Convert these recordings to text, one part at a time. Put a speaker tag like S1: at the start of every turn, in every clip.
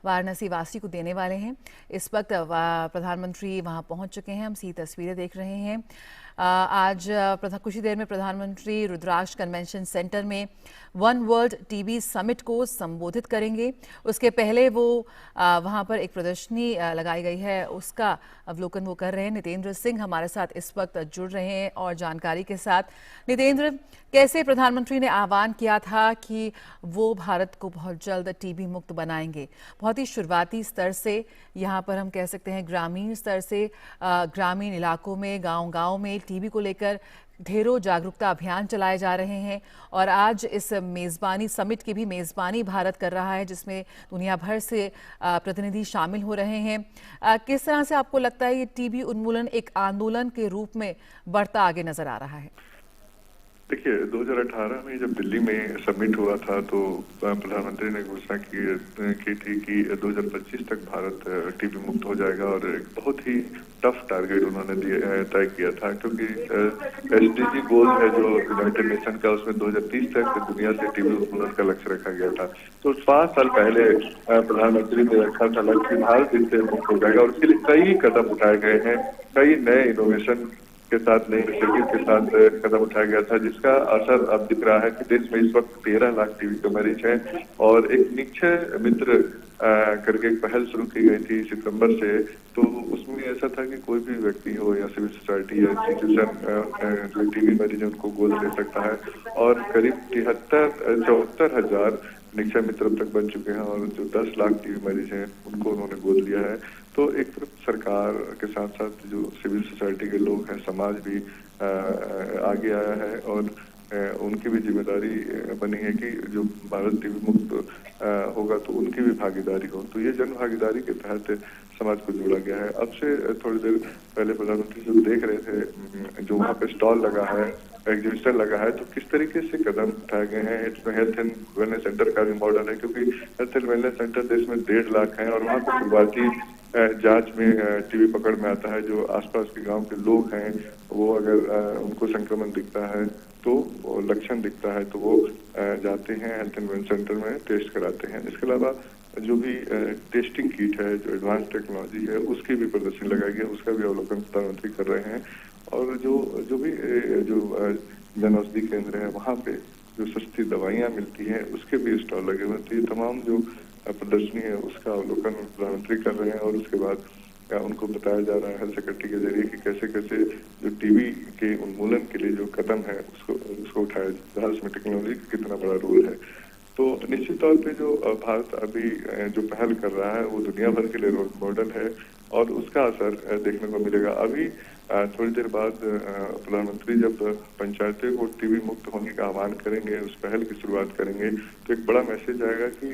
S1: वाराणसी वासी को देने वाले हैं। इस वक्त प्रधानमंत्री वहां पहुंच चुके हैं, हम सीधी तस्वीरें देख रहे हैं। आज कुछ ही देर में प्रधानमंत्री रुद्राक्ष कन्वेंशन सेंटर में वन वर्ल्ड टीबी समिट को संबोधित करेंगे। उसके पहले वो वहां पर एक प्रदर्शनी लगाई गई है, उसका अवलोकन वो कर रहे हैं। नितेंद्र सिंह हमारे साथ इस वक्त जुड़ रहे हैं और जानकारी के साथ। नितेंद्र, कैसे प्रधानमंत्री ने आह्वान किया था कि वो भारत को बहुत जल्द टीबी मुक्त बनाएंगे? बहुत ही शुरुआती स्तर से, यहाँ पर हम कह सकते हैं ग्रामीण स्तर से, ग्रामीण इलाकों में, गांव-गांव में टीबी को लेकर ढेरों जागरूकता अभियान चलाए जा रहे हैं। और आज इस मेज़बानी समिट की भी मेज़बानी भारत कर रहा है, जिसमें दुनिया भर से प्रतिनिधि शामिल हो रहे हैं। किस तरह से आपको लगता है ये टीबी उन्मूलन एक आंदोलन के रूप में बढ़ता आगे नजर आ रहा है?
S2: देखिए, 2018 में जब दिल्ली में समिट हुआ था तो प्रधानमंत्री ने घोषणा की थी कि 2025 तक भारत टीबी मुक्त हो जाएगा, और एक बहुत ही टफ टारगेट उन्होंने तय किया था, क्योंकि एसडीजी गोल है जो यूनाइटेड नेशन का, उसमें 2030 तक दुनिया से टीबी उन्मूलन का लक्ष्य रखा गया था। तो 5 साल पहले प्रधानमंत्री ने रखा था लक्ष्य, भारत इससे मुक्त हो जाएगा, और उसके लिए कई कदम उठाए गए हैं। कई नए इनोवेशन के साथ, नई इनिशिएटिव के साथ कदम उठाया गया था, जिसका असर अब दिख रहा है कि देश में इस वक्त 13 लाख टीबी के मरीज हैं। और एक निक्षय मित्र करके एक पहल शुरू की गई थी सितंबर से, तो उसमें ऐसा था कि कोई भी व्यक्ति हो या सिविल सोसाइटी या इंस्टीट्यूशन जो टीबी मरीज है उनको गोद ले सकता है, और करीब 74,000 निक्षय मित्र अब तक बन चुके हैं, और जो 10 लाख टीबी मरीज हैं उनको उन्होंने गोद लिया है। तो एक तरफ सरकार के साथ साथ जो सिविल सोसाइटी के लोग हैं, समाज भी आगे आया है, और उनकी भी जिम्मेदारी बनी है कि जो भारत टीबी मुक्त होगा तो उनकी भी भागीदारी हो। तो ये जन भागीदारी के तहत समाज को जोड़ा गया है। अब से थोड़ी देर पहले प्रधानमंत्री जब देख रहे थे, जो वहाँ पे स्टॉल लगा है, एग्जीबिशन लगा है, तो किस तरीके से कदम उठाए गए हैं। इसमें हेल्थ एंड वेलनेस सेंटर का भी मॉडल है, क्योंकि हेल्थ एंड वेलनेस सेंटर देश में 1.5 लाख है, और वहाँ पे शुरुआती जांच में टीबी पकड़ में आता है। जो आसपास के गांव के लोग हैं, वो अगर उनको संक्रमण दिखता है, तो लक्षण दिखता है, तो वो जाते हैं हेल्थ एंड वेलनेस सेंटर में, टेस्ट कराते हैं। इसके अलावा जो भी टेस्टिंग किट है, जो एडवांस टेक्नोलॉजी है, उसकी भी प्रदर्शनी लगाई गई है, उसका भी अवलोकन प्रधानमंत्री कर रहे हैं। और जो भी जन औषधि केंद्र है, वहाँ पे जो सस्ती दवाइयाँ मिलती हैं, उसके भी स्टॉल लगे हुए हैं। तो ये तमाम जो प्रदर्शनी है उसका अवलोकन प्रधानमंत्री कर रहे हैं, और उसके बाद उनको बताया जा रहा है हेल्थ सेक्रेटरी के जरिए कि कैसे कैसे जो टीबी के उन्मूलन के लिए जो कदम है उसको उठाया जा रहा है, उसमें टेक्नोलॉजी का कितना बड़ा रोल है। तो निश्चित तौर पे जो भारत अभी जो पहल कर रहा है वो दुनिया भर के लिए रोल मॉडल है, और उसका असर देखने को मिलेगा। अभी थोड़ी देर बाद प्रधानमंत्री जब पंचायतें को टीबी मुक्त होने का आह्वान करेंगे, उस पहल की शुरुआत करेंगे, तो एक बड़ा मैसेज आएगा कि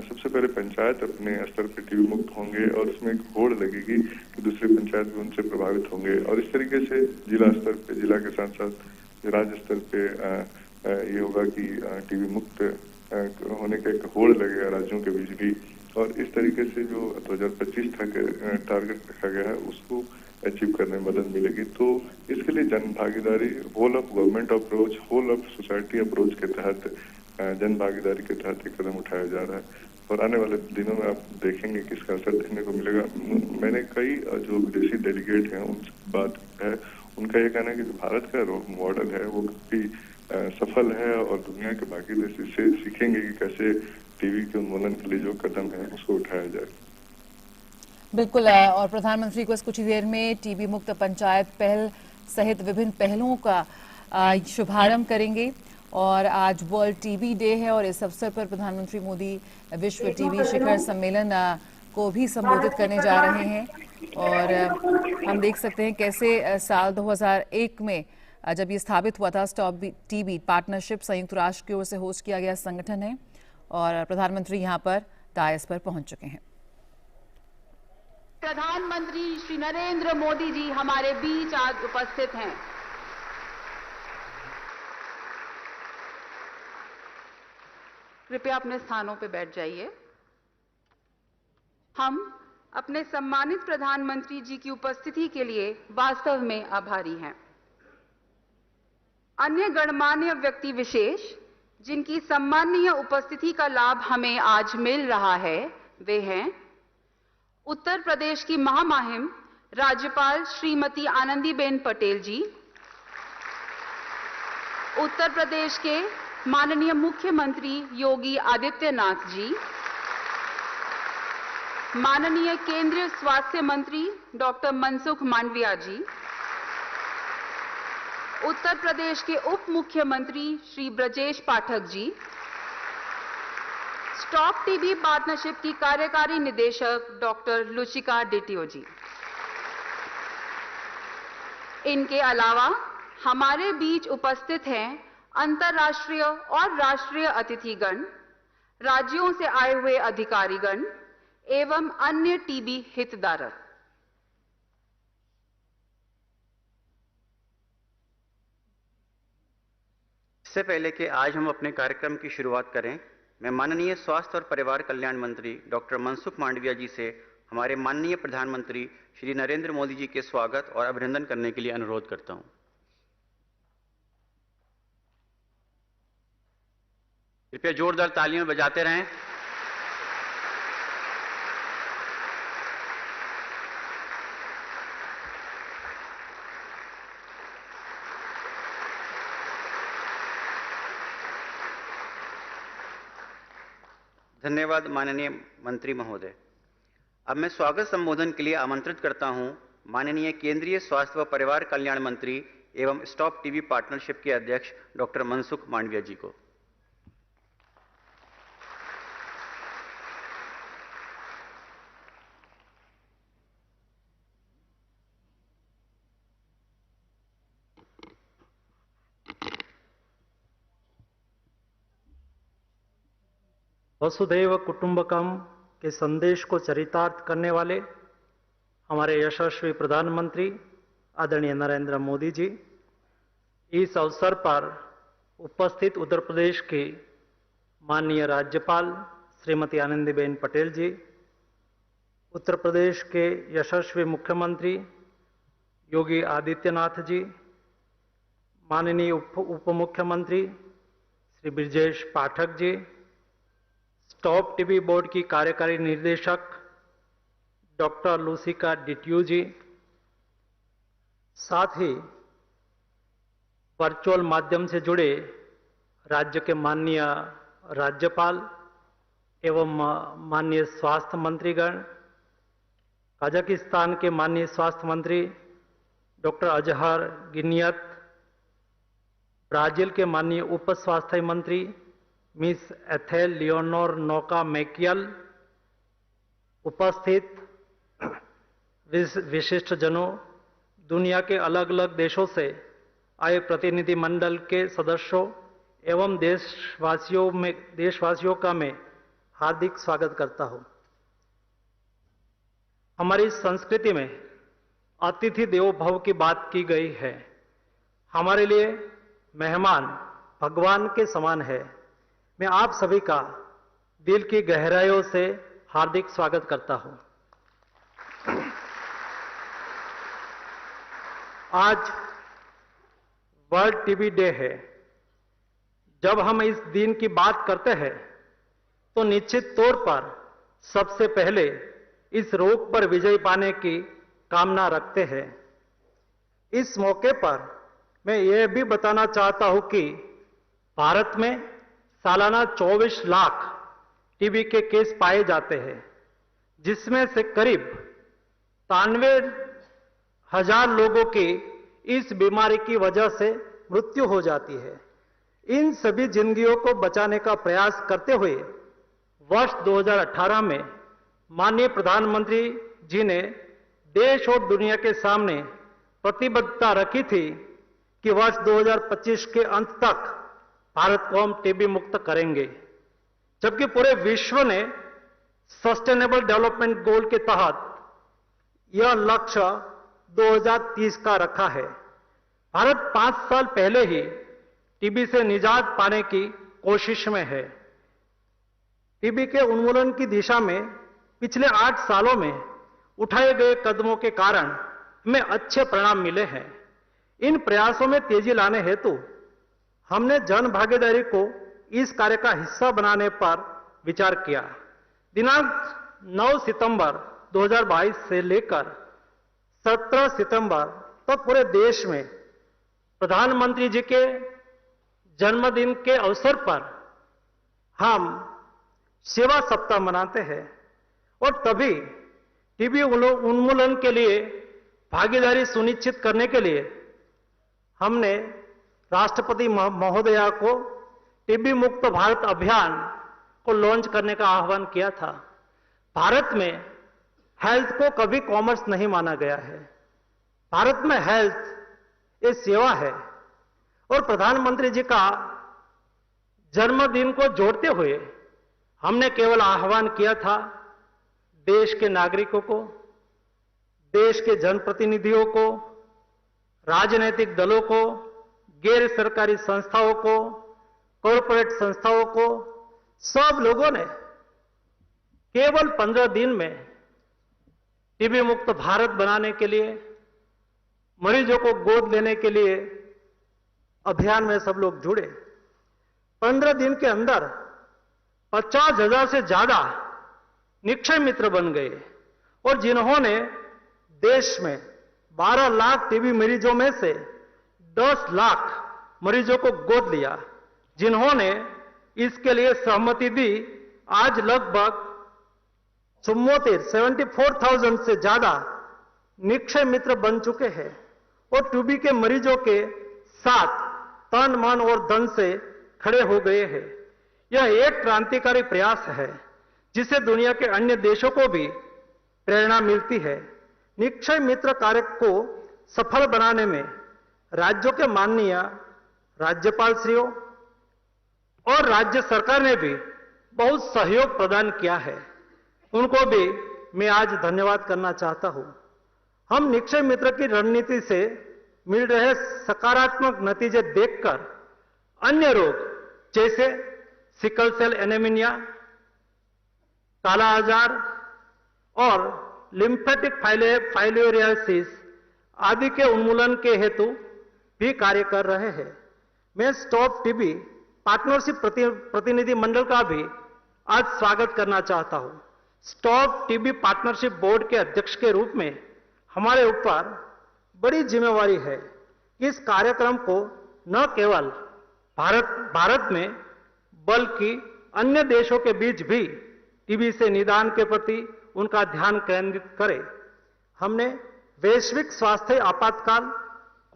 S2: सबसे पहले पंचायत अपने स्तर पे टीबी मुक्त होंगे, और उसमें एक होड़ लगेगी कि दूसरे पंचायत भी उनसे प्रभावित होंगे। और इस तरीके से जिला स्तर पे, जिला के साथ साथ राज्य स्तर पे ये होगा कि टीबी मुक्त होने का एक होड़ लगेगा राज्यों के बीच भी। और इस तरीके से जो 2025 तक टारगेट रखा गया है उसको अचीव करने में मदद मिलेगी। तो इसके लिए जन भागीदारी, whole of government approach, whole of society approach के तहत, जन भागीदारी के तहत एक कदम उठाया जा रहा है। और आने वाले दिनों में आप देखेंगे कि इसका असर देखने को मिलेगा। मैंने कई जो विदेशी डेलीगेट हैं उनसे बात है, उनका ये कहना है कि जो भारत का रोल मॉडल है वो काफी सफल है, और दुनिया के बाकी देश इससे सीखेंगे कि कैसे टीबी के उन्मूलन के लिए जो कदम है उसको उठाया जाए।
S1: बिल्कुल, और प्रधानमंत्री को कुछ ही देर में टीबी मुक्त पंचायत पहल सहित विभिन्न पहलों का शुभारंभ करेंगे। और आज वर्ल्ड टीबी डे है, और इस अवसर पर प्रधानमंत्री मोदी विश्व टीबी शिखर सम्मेलन को भी संबोधित करने जा रहे हैं। और हम देख सकते हैं कैसे साल 2001 में जब ये स्थापित हुआ था, स्टॉप टीबी पार्टनरशिप संयुक्त राष्ट्र की ओर से होस्ट किया गया संगठन है, और प्रधानमंत्री यहाँ पर डायस पर पहुंच चुके हैं।
S3: प्रधानमंत्री श्री नरेंद्र मोदी जी हमारे बीच आज उपस्थित हैं। कृपया अपने स्थानों पर बैठ जाइए। हम अपने सम्मानित प्रधानमंत्री जी की उपस्थिति के लिए वास्तव में आभारी हैं। अन्य गणमान्य व्यक्ति विशेष जिनकी सम्माननीय उपस्थिति का लाभ हमें आज मिल रहा है, वे हैं उत्तर प्रदेश की महामहिम राज्यपाल श्रीमती आनंदीबेन पटेल जी, उत्तर प्रदेश के माननीय मुख्यमंत्री योगी आदित्यनाथ जी, माननीय केंद्रीय स्वास्थ्य मंत्री डॉक्टर मनसुख मांडविया जी, उत्तर प्रदेश के उप मुख्यमंत्री Shri Brajesh Pathak ji, stop TB partnership की कार्यकारी निदेशक डॉक्टर लुचिका डिटियो जी। इनके अलावा हमारे बीच उपस्थित हैं अंतर्राष्ट्रीय और राष्ट्रीय अतिथिगण, राज्यों से आए हुए अधिकारीगण एवं अन्य टीबी हितधारक।
S4: इससे पहले कि आज हम अपने कार्यक्रम की शुरुआत करें, मैं माननीय स्वास्थ्य और परिवार कल्याण मंत्री डॉक्टर मनसुख मांडविया जी से हमारे माननीय प्रधानमंत्री श्री नरेंद्र मोदी जी के स्वागत और अभिनंदन करने के लिए अनुरोध करता हूं। कृपया जोरदार तालियां बजाते रहें। धन्यवाद माननीय मंत्री महोदय। अब मैं स्वागत संबोधन के लिए आमंत्रित करता हूं माननीय केंद्रीय स्वास्थ्य व परिवार कल्याण मंत्री एवं स्टॉप टीबी पार्टनरशिप के अध्यक्ष डॉक्टर मनसुख मांडविया जी को।
S5: वसुधैव कुटुंबकम के संदेश को चरितार्थ करने वाले हमारे यशस्वी प्रधानमंत्री आदरणीय नरेंद्र मोदी जी, इस अवसर पर उपस्थित उत्तर प्रदेश के माननीय राज्यपाल श्रीमती आनंदीबेन पटेल जी, उत्तर प्रदेश के यशस्वी मुख्यमंत्री योगी आदित्यनाथ जी, माननीय उप मुख्यमंत्री Shri Brajesh Pathak ji, stop TB board की कार्यकारी निर्देशक डॉक्टर लुचिका डिटियो जी, साथ ही वर्चुअल माध्यम से जुड़े राज्य के माननीय राज्यपाल एवं माननीय स्वास्थ्य मंत्रीगण, कजाकिस्तान के माननीय स्वास्थ्य मंत्री डॉक्टर अजहर गिनियत, ब्राजील के माननीय उप स्वास्थ्य मंत्री मिस एथेल लियोनोर नोका मैकियल, उपस्थित विशिष्ट जनों, दुनिया के अलग अलग देशों से आए प्रतिनिधि मंडल के सदस्यों एवं देशवासियों का मैं हार्दिक स्वागत करता हूं। हमारी संस्कृति में अतिथि देवो भव की बात की गई है। हमारे लिए मेहमान भगवान के समान है। मैं आप सभी का दिल की गहराइयों से हार्दिक स्वागत करता हूं। आज वर्ल्ड टीबी डे है। जब हम इस दिन की बात करते हैं तो निश्चित तौर पर सबसे पहले इस रोग पर विजय पाने की कामना रखते हैं। इस मौके पर मैं यह भी बताना चाहता हूं कि भारत में सालाना 24 लाख टीबी के केस पाए जाते हैं, जिसमें से करीब 93,000 लोगों की इस बीमारी की वजह से मृत्यु हो जाती है। इन सभी जिंदगियों को बचाने का प्रयास करते हुए वर्ष 2018 में माननीय प्रधानमंत्री जी ने देश और दुनिया के सामने प्रतिबद्धता रखी थी कि वर्ष 2025 के अंत तक भारत को हम टीबी मुक्त करेंगे, जबकि पूरे विश्व ने सस्टेनेबल डेवलपमेंट गोल के तहत यह लक्ष्य 2030 का रखा है। भारत 5 साल पहले ही टीबी से निजात पाने की कोशिश में है। टीबी के उन्मूलन की दिशा में पिछले 8 सालों में उठाए गए कदमों के कारण हमें अच्छे परिणाम मिले हैं। इन प्रयासों में तेजी लाने हेतु हमने जन भागीदारी को इस कार्य का हिस्सा बनाने पर विचार किया। दिनांक 9 सितंबर 2022 से लेकर 17 सितंबर तक पूरे देश में प्रधानमंत्री जी के जन्मदिन के अवसर पर हम सेवा सप्ताह मनाते हैं और तभी टीबी उन्मूलन के लिए भागीदारी सुनिश्चित करने के लिए हमने राष्ट्रपति महोदया को टीबी मुक्त भारत अभियान को लॉन्च करने का आह्वान किया था। भारत में हेल्थ को कभी कॉमर्स नहीं माना गया है। भारत में हेल्थ एक सेवा है और प्रधानमंत्री जी का जन्मदिन को जोड़ते हुए हमने केवल आह्वान किया था देश के नागरिकों को, देश के जनप्रतिनिधियों को, राजनीतिक दलों को, गैर सरकारी संस्थाओं को, कॉरपोरेट संस्थाओं को, सब लोगों ने केवल 15 दिन में टीबी मुक्त भारत बनाने के लिए, मरीजों को गोद लेने के लिए अभियान में सब लोग जुड़े। 15 दिन के अंदर 50,000 से ज्यादा निक्षय मित्र बन गए और जिन्होंने देश में 12 लाख टीबी मरीजों में से 10 लाख मरीजों को गोद लिया, जिन्होंने इसके लिए सहमति दी, आज लगभग 74,000 से ज्यादा निक्षय मित्र बन चुके हैं और टीबी के मरीजों के साथ तन मन और धन से खड़े हो गए हैं। यह एक क्रांतिकारी प्रयास है जिससे दुनिया के अन्य देशों को भी प्रेरणा मिलती है। निक्षय मित्र कार्य को सफल बनाने में राज्यों के माननीय राज्यपाल श्रीयों और राज्य सरकार ने भी बहुत सहयोग प्रदान किया है, उनको भी मैं आज धन्यवाद करना चाहता हूं। हम निक्षय मित्र की रणनीति से मिल रहे सकारात्मक नतीजे देखकर अन्य रोग जैसे सिकल सेल एनीमिया, काला आजार और लिम्फेटिक फाइलोरियासिस आदि के उन्मूलन के हेतु भी कार्य कर रहे हैं। मैं स्टॉप टीबी पार्टनरशिप प्रतिनिधि मंडल का भी आज स्वागत करना चाहता हूं। स्टॉप टीबी पार्टनरशिप बोर्ड के अध्यक्ष के रूप में हमारे ऊपर बड़ी जिम्मेवारी है कि इस कार्यक्रम को न केवल भारत में बल्कि अन्य देशों के बीच भी टीबी से निदान के प्रति उनका ध्यान केंद्रित करें। हमने वैश्विक स्वास्थ्य आपातकाल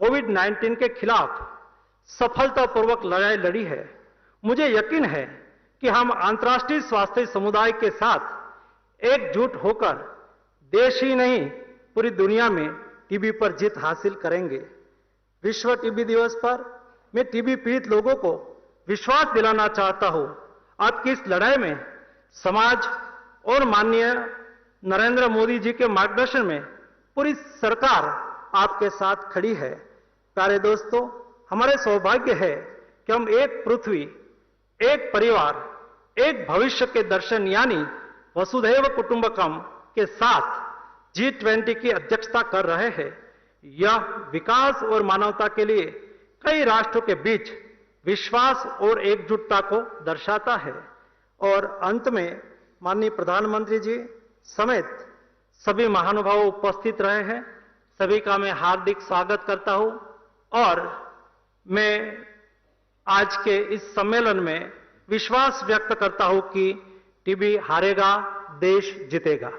S5: कोविड-19 के खिलाफ सफलतापूर्वक लड़ाई लड़ी है। मुझे यकीन है कि हम अंतर्राष्ट्रीय स्वास्थ्य समुदाय के साथ एकजुट होकर देश ही नहीं पूरी दुनिया में टीबी पर जीत हासिल करेंगे। विश्व टीबी दिवस पर मैं टीबी पीड़ित लोगों को विश्वास दिलाना चाहता हूं, आपकी इस लड़ाई में समाज और माननीय नरेंद्र मोदी जी के मार्गदर्शन में पूरी सरकार आपके साथ खड़ी है। प्यारे दोस्तों, हमारे सौभाग्य है कि हम एक पृथ्वी, एक परिवार, एक भविष्य के दर्शन यानी वसुधैव कुटुंबकम के साथ G20 की अध्यक्षता कर रहे हैं। यह विकास और मानवता के लिए कई राष्ट्रों के बीच विश्वास और एकजुटता को दर्शाता है। और अंत में माननीय प्रधानमंत्री जी समेत सभी महानुभाव उपस्थित रहे हैं, सभी का मैं हार्दिक स्वागत करता हूं और मैं आज के इस सम्मेलन में विश्वास व्यक्त करता हूं कि टीबी हारेगा, देश जीतेगा।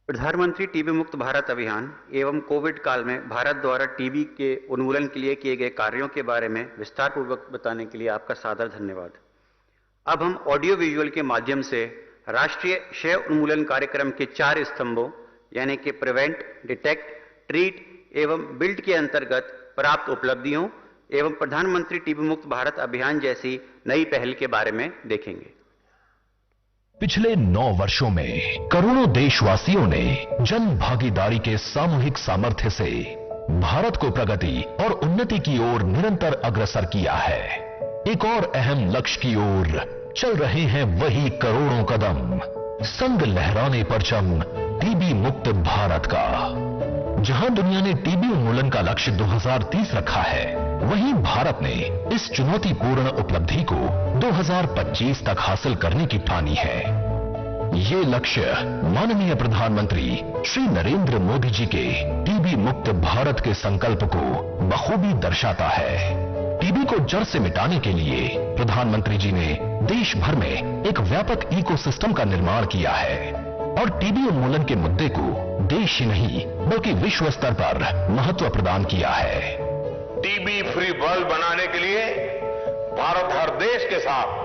S4: प्रधानमंत्री टीबी मुक्त भारत अभियान एवं कोविड काल में भारत द्वारा टीबी के उन्मूलन के लिए किए गए कार्यों के बारे में विस्तार पूर्वक बताने के लिए आपका सादर धन्यवाद। अब हम ऑडियो विजुअल के माध्यम से राष्ट्रीय क्षय उन्मूलन कार्यक्रम के 4 स्तंभों यानी कि प्रिवेंट, डिटेक्ट, ट्रीट एवं बिल्ड के अंतर्गत प्राप्त उपलब्धियों एवं प्रधानमंत्री टीबी मुक्त भारत अभियान जैसी नई पहल के बारे में देखेंगे।
S6: पिछले 9 वर्षों में करोड़ों देशवासियों ने जन भागीदारी के सामूहिक सामर्थ्य से भारत को प्रगति और उन्नति की ओर निरंतर अग्रसर किया है। एक और अहम लक्ष्य की ओर चल रहे हैं वही करोड़ों कदम। संग लहराने परचम, टीबी मुक्त भारत का। जहां दुनिया ने टीबी उन्मूलन का लक्ष्य 2030 रखा है, वहीं भारत ने इस चुनौतीपूर्ण उपलब्धि को 2025 तक हासिल करने की ठानी है। ये लक्ष्य माननीय प्रधानमंत्री श्री नरेंद्र मोदी जी के टीबी मुक्त भारत के संकल्प को बखूबी दर्शाता है। टीबी को जड़ से मिटाने के लिए प्रधानमंत्री जी ने देश भर में एक व्यापक इकोसिस्टम का निर्माण किया है और टीबी उन्मूलन के मुद्दे को देश ही नहीं बल्कि विश्व स्तर पर महत्व प्रदान किया है।
S7: टीबी फ्री वर्ल्ड बनाने के लिए भारत हर देश के साथ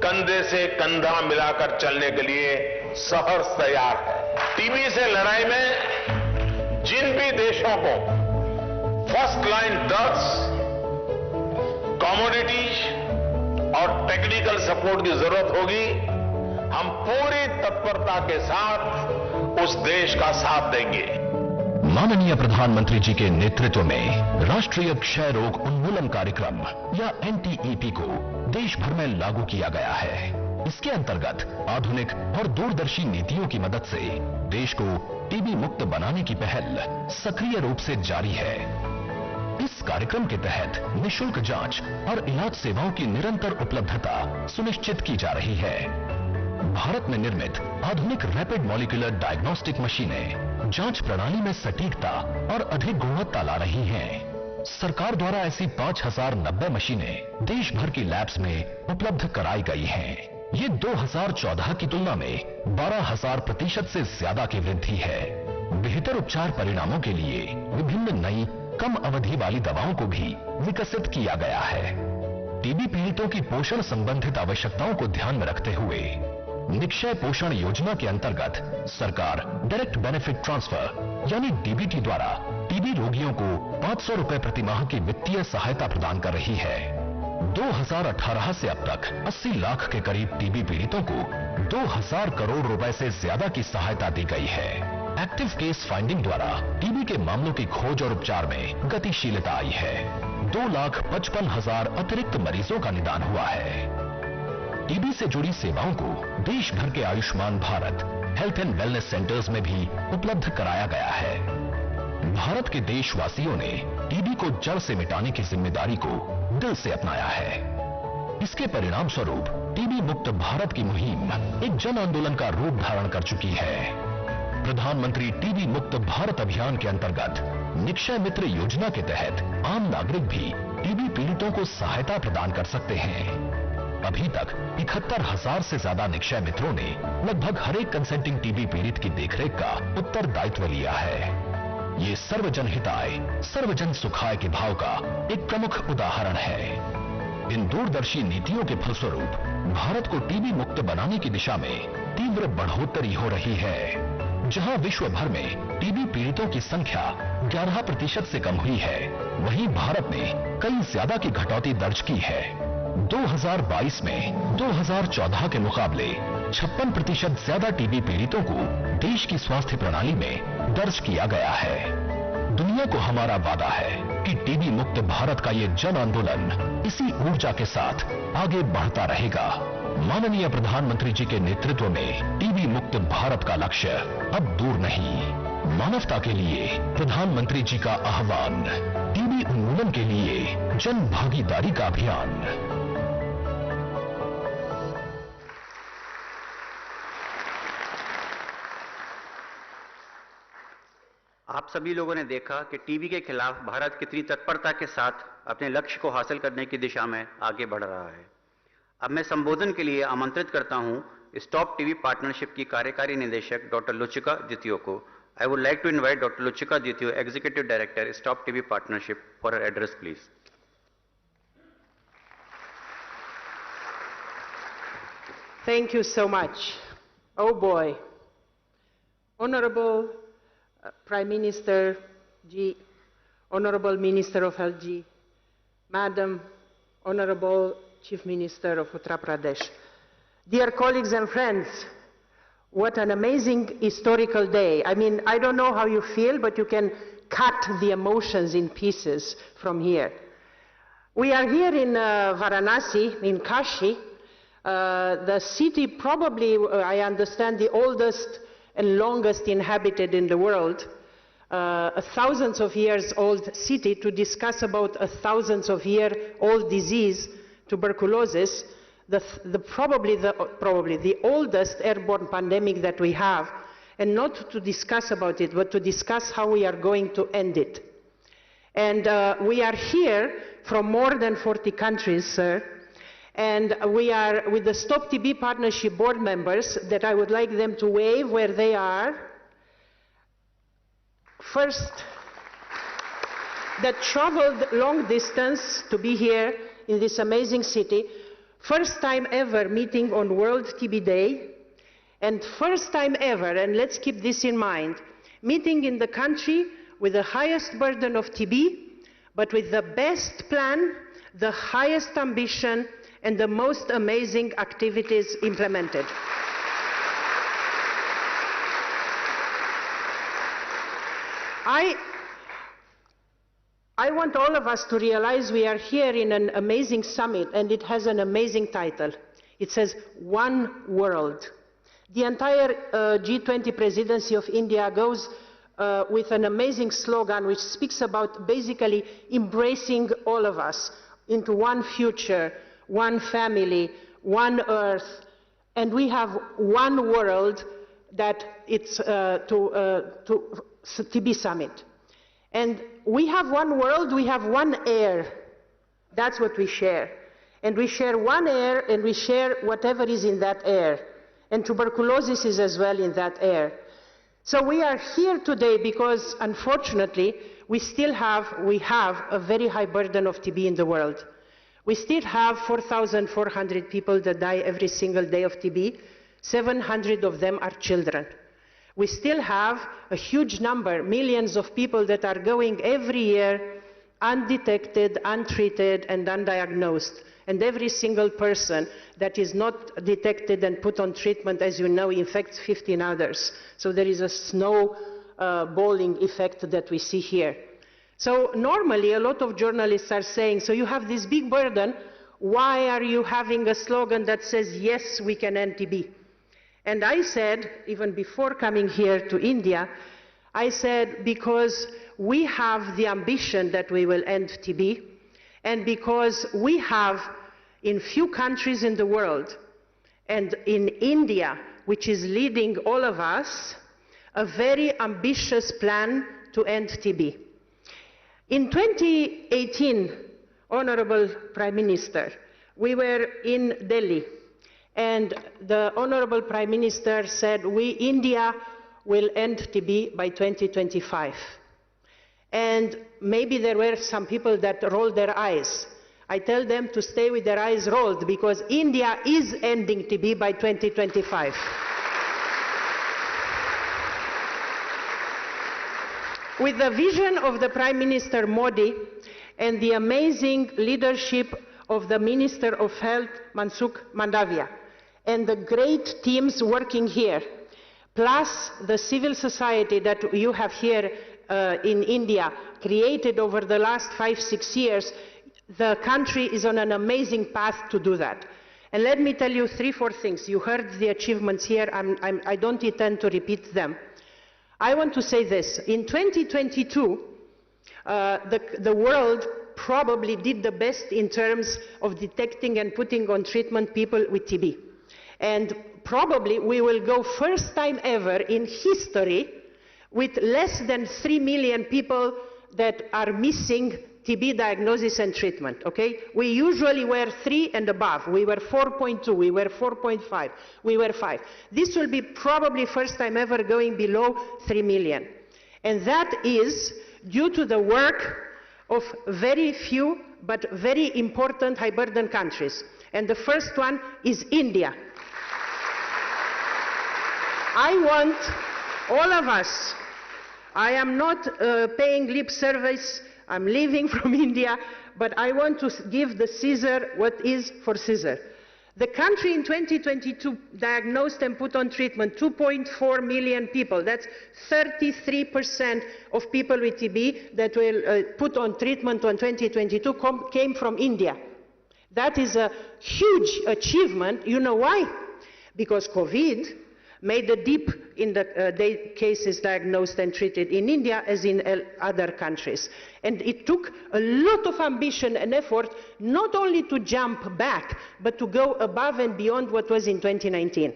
S7: कंधे से कंधा मिलाकर चलने के लिए सहर्ष तैयार है। टीबी से लड़ाई में जिन भी देशों को फर्स्ट लाइन ड्रग्स, कमोडिटीज और टेक्निकल सपोर्ट की जरूरत होगी, हम पूरी तत्परता के साथ उस देश का साथ देंगे।
S6: माननीय प्रधानमंत्री जी के नेतृत्व में राष्ट्रीय क्षय रोग उन्मूलन कार्यक्रम या NTEP को देश भर में लागू किया गया है। इसके अंतर्गत आधुनिक और दूरदर्शी नीतियों की मदद से देश को टीबी मुक्त बनाने की पहल सक्रिय रूप से जारी है। इस कार्यक्रम के तहत निशुल्क जांच और इलाज सेवाओं की निरंतर उपलब्धता सुनिश्चित की जा रही है। भारत में निर्मित आधुनिक रैपिड मॉलिक्यूलर डायग्नोस्टिक मशीनें जांच प्रणाली में सटीकता और अधिक गुणवत्ता ला रही हैं। सरकार द्वारा ऐसी 5090 मशीनें देश भर की लैब्स में उपलब्ध कराई गई हैं। ये 2014 की तुलना में 12,000% से ज्यादा की वृद्धि है। बेहतर उपचार परिणामों के लिए विभिन्न नई कम अवधि वाली दवाओं को भी विकसित किया गया है। टीबी पीड़ितों की पोषण संबंधित आवश्यकताओं को ध्यान में रखते हुए निक्षय पोषण योजना के अंतर्गत सरकार डायरेक्ट बेनिफिट ट्रांसफर यानी डीबीटी द्वारा टीबी रोगियों को 500 रुपए प्रति माह की वित्तीय सहायता प्रदान कर रही है। 2018 से अब तक 80 लाख के करीब टीबी पीड़ितों को 2000 करोड़ रुपए से ज्यादा की सहायता दी गई है। एक्टिव केस फाइंडिंग द्वारा टीबी के मामलों की खोज और उपचार में गतिशीलता आई है। 2,55,000 अतिरिक्त मरीजों का निदान हुआ है। टीबी से जुड़ी सेवाओं को देश भर के Ayushman Bharat health and wellness centres में भी उपलब्ध कराया गया है। भारत के देशवासियों ने टीबी को जड़ से मिटाने की जिम्मेदारी को दिल से अपनाया है। इसके परिणाम स्वरूप टीबी मुक्त भारत की मुहिम एक जन आंदोलन का रूप धारण कर चुकी है। प्रधानमंत्री टीबी मुक्त भारत अभियान के अंतर्गत निक्षय मित्र योजना के तहत आम नागरिक भी टीबी पीड़ितों को सहायता प्रदान कर सकते हैं। अभी तक 71,000 से ज्यादा निक्षय मित्रों ने लगभग हर एक कंसेंटिंग टीबी पीड़ित की देखरेख का उत्तरदायित्व लिया है। ये सर्वजन हिताय सर्वजन सुखाय के भाव का एक प्रमुख उदाहरण है। इन दूरदर्शी नीतियों के फलस्वरूप भारत को टीबी मुक्त बनाने की दिशा में तीव्र बढ़ोतरी हो रही है। जहां विश्व भर में टीबी पीड़ितों की संख्या 11% से कम हुई है, वहीं भारत ने कई ज्यादा की घटौती दर्ज की है। 2022 में 2014 के मुकाबले 56% ज्यादा टीबी पीड़ितों को देश की स्वास्थ्य प्रणाली में दर्ज किया गया है। दुनिया को हमारा वादा है कि टीबी मुक्त भारत का ये जन आंदोलन इसी ऊर्जा के साथ आगे बढ़ता रहेगा। माननीय प्रधानमंत्री जी के नेतृत्व में टीबी मुक्त भारत का लक्ष्य अब दूर नहीं। मानवता के लिए प्रधानमंत्री जी का आह्वान, टीबी उन्मूलन के लिए जन भागीदारी का अभियान।
S4: आप सभी लोगों ने देखा कि टीबी के खिलाफ भारत कितनी तत्परता के साथ अपने लक्ष्य को हासिल करने की दिशा में आगे बढ़ रहा है। अब मैं संबोधन के लिए आमंत्रित करता हूं स्टॉप टीबी पार्टनरशिप की कार्यकारी निदेशक डॉक्टर लुचिका द्वितीय को। I would like to invite doctor Lucica Ditiu, executive director Stop TB partnership, for her address please.
S8: Thank you so much. Oh boy. Honorable Prime Minister Ji, Honorable Minister of Health Ji, Madam Honorable Chief Minister of Uttar Pradesh, dear colleagues and friends, what an amazing historical day. I mean, I don't know how you feel, but you can cut the emotions in pieces from here. We are here in Varanasi, in Kashi, the city probably, I understand, the oldest and longest inhabited in the world, a thousands of years old city, to discuss about a thousands of year old disease, tuberculosis, probably the oldest airborne pandemic that we have, and not to discuss about it, but to discuss how we are going to end it. And we are here from more than 40 countries, sir, and we are with the Stop TB Partnership board members that I would like them to wave where they are. First, that traveled long distance to be here in this amazing city. First time ever meeting on World TB Day, and first time ever, and let's keep this in mind, meeting in the country with the highest burden of TB, but with the best plan, the highest ambition, and the most amazing activities implemented. I want all of us to realize we are here in an amazing summit, and it has an amazing title. It says, One World. The entire G20 presidency of India goes with an amazing slogan which speaks about basically embracing all of us into one future, one family, one earth, and we have one world that it's TB Summit. And we have one world, we have one air. That's what we share. And we share one air, and we share whatever is in that air. And tuberculosis is as well in that air. So we are here today because, unfortunately, we have a very high burden of TB in the world. We still have 4,400 people that die every single day of TB. 700 of them are children. We still have a huge number, millions of people that are going every year undetected, untreated, and undiagnosed. And every single person that is not detected and put on treatment, as you know, infects 15 others. So there is a snowballing effect that we see here. So normally a lot of journalists are saying, so you have this big burden, why are you having a slogan that says, yes, we can end TB? And I said, even before coming here to India, I said, because we have the ambition that we will end TB, and because we have, in few countries in the world, and in India, which is leading all of us, a very ambitious plan to end TB. In 2018, Honorable Prime Minister, we were in Delhi, and the Honorable Prime Minister said, India will end TB by 2025. And maybe there were some people that rolled their eyes. I tell them to stay with their eyes rolled, because India is ending TB by 2025. With the vision of the Prime Minister Modi and the amazing leadership of the Minister of Health, Mansukh Mandavia, and the great teams working here, plus the civil society that you have here in India, created over the last 5-6 years, the country is on an amazing path to do that. And let me tell you 3-4 things. You heard the achievements here. I don't intend to repeat them. I want to say this. In 2022, the world probably did the best in terms of detecting and putting on treatment people with TB. And probably we will go first time ever in history with less than 3 million people that are missing TB diagnosis and treatment, okay? We usually were 3 and above. We were 4.2, we were 4.5, we were 5. This will be probably first time ever going below 3 million. And that is due to the work of very few but very important high burden countries. And the first one is India. I want all of us, I am not paying lip service, I'm leaving from India, but I want to give the Caesar what is for Caesar. The country in 2022 diagnosed and put on treatment 2.4 million people. That's 33% of people with TB that were put on treatment in 2022 came from India. That is a huge achievement. You know why? Because COVID made a dip in the cases diagnosed and treated in India as in other countries. And it took a lot of ambition and effort not only to jump back, but to go above and beyond what was in 2019.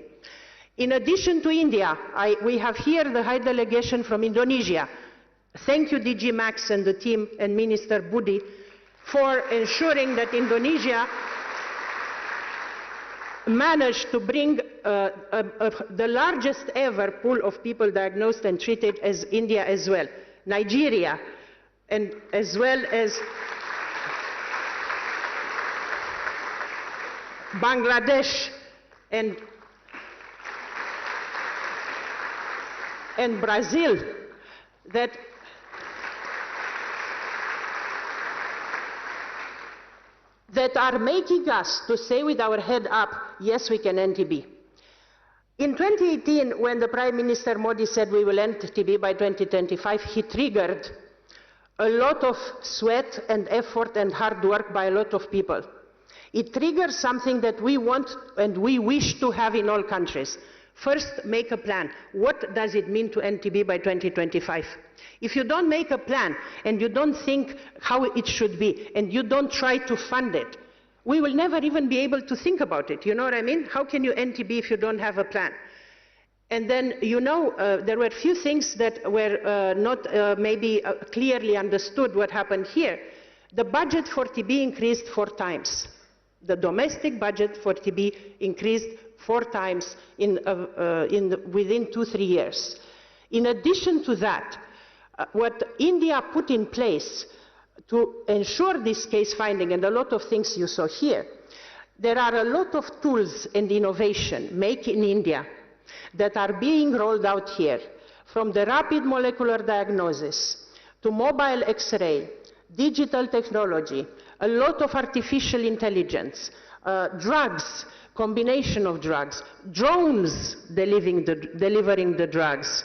S8: In addition to India, we have here the High Delegation from Indonesia. Thank you, DG Max and the team and Minister Budi for ensuring that Indonesia managed to bring the largest ever pool of people diagnosed and treated as India as well, Nigeria, and as well as Bangladesh and Brazil, that are making us to say with our head up, yes, we can end TB. In 2018, when the Prime Minister Modi said we will end TB by 2025, he triggered a lot of sweat and effort and hard work by a lot of people. It triggers something that we want and we wish to have in all countries. First, make a plan. What does it mean to end TB by 2025? If you don't make a plan and you don't think how it should be and you don't try to fund it, we will never even be able to think about it. You know what I mean? How can you end TB if you don't have a plan? And then, you know, there were a few things that were not maybe clearly understood what happened here. The budget for TB increased 4 times. The domestic budget for TB increased 4 times within 2-3 years. In addition to that, what India put in place to ensure this case finding, and a lot of things you saw here, there are a lot of tools and innovation made in India that are being rolled out here, from the rapid molecular diagnosis to mobile X-ray, digital technology, a lot of artificial intelligence, drugs, combination of drugs, drones delivering the drugs,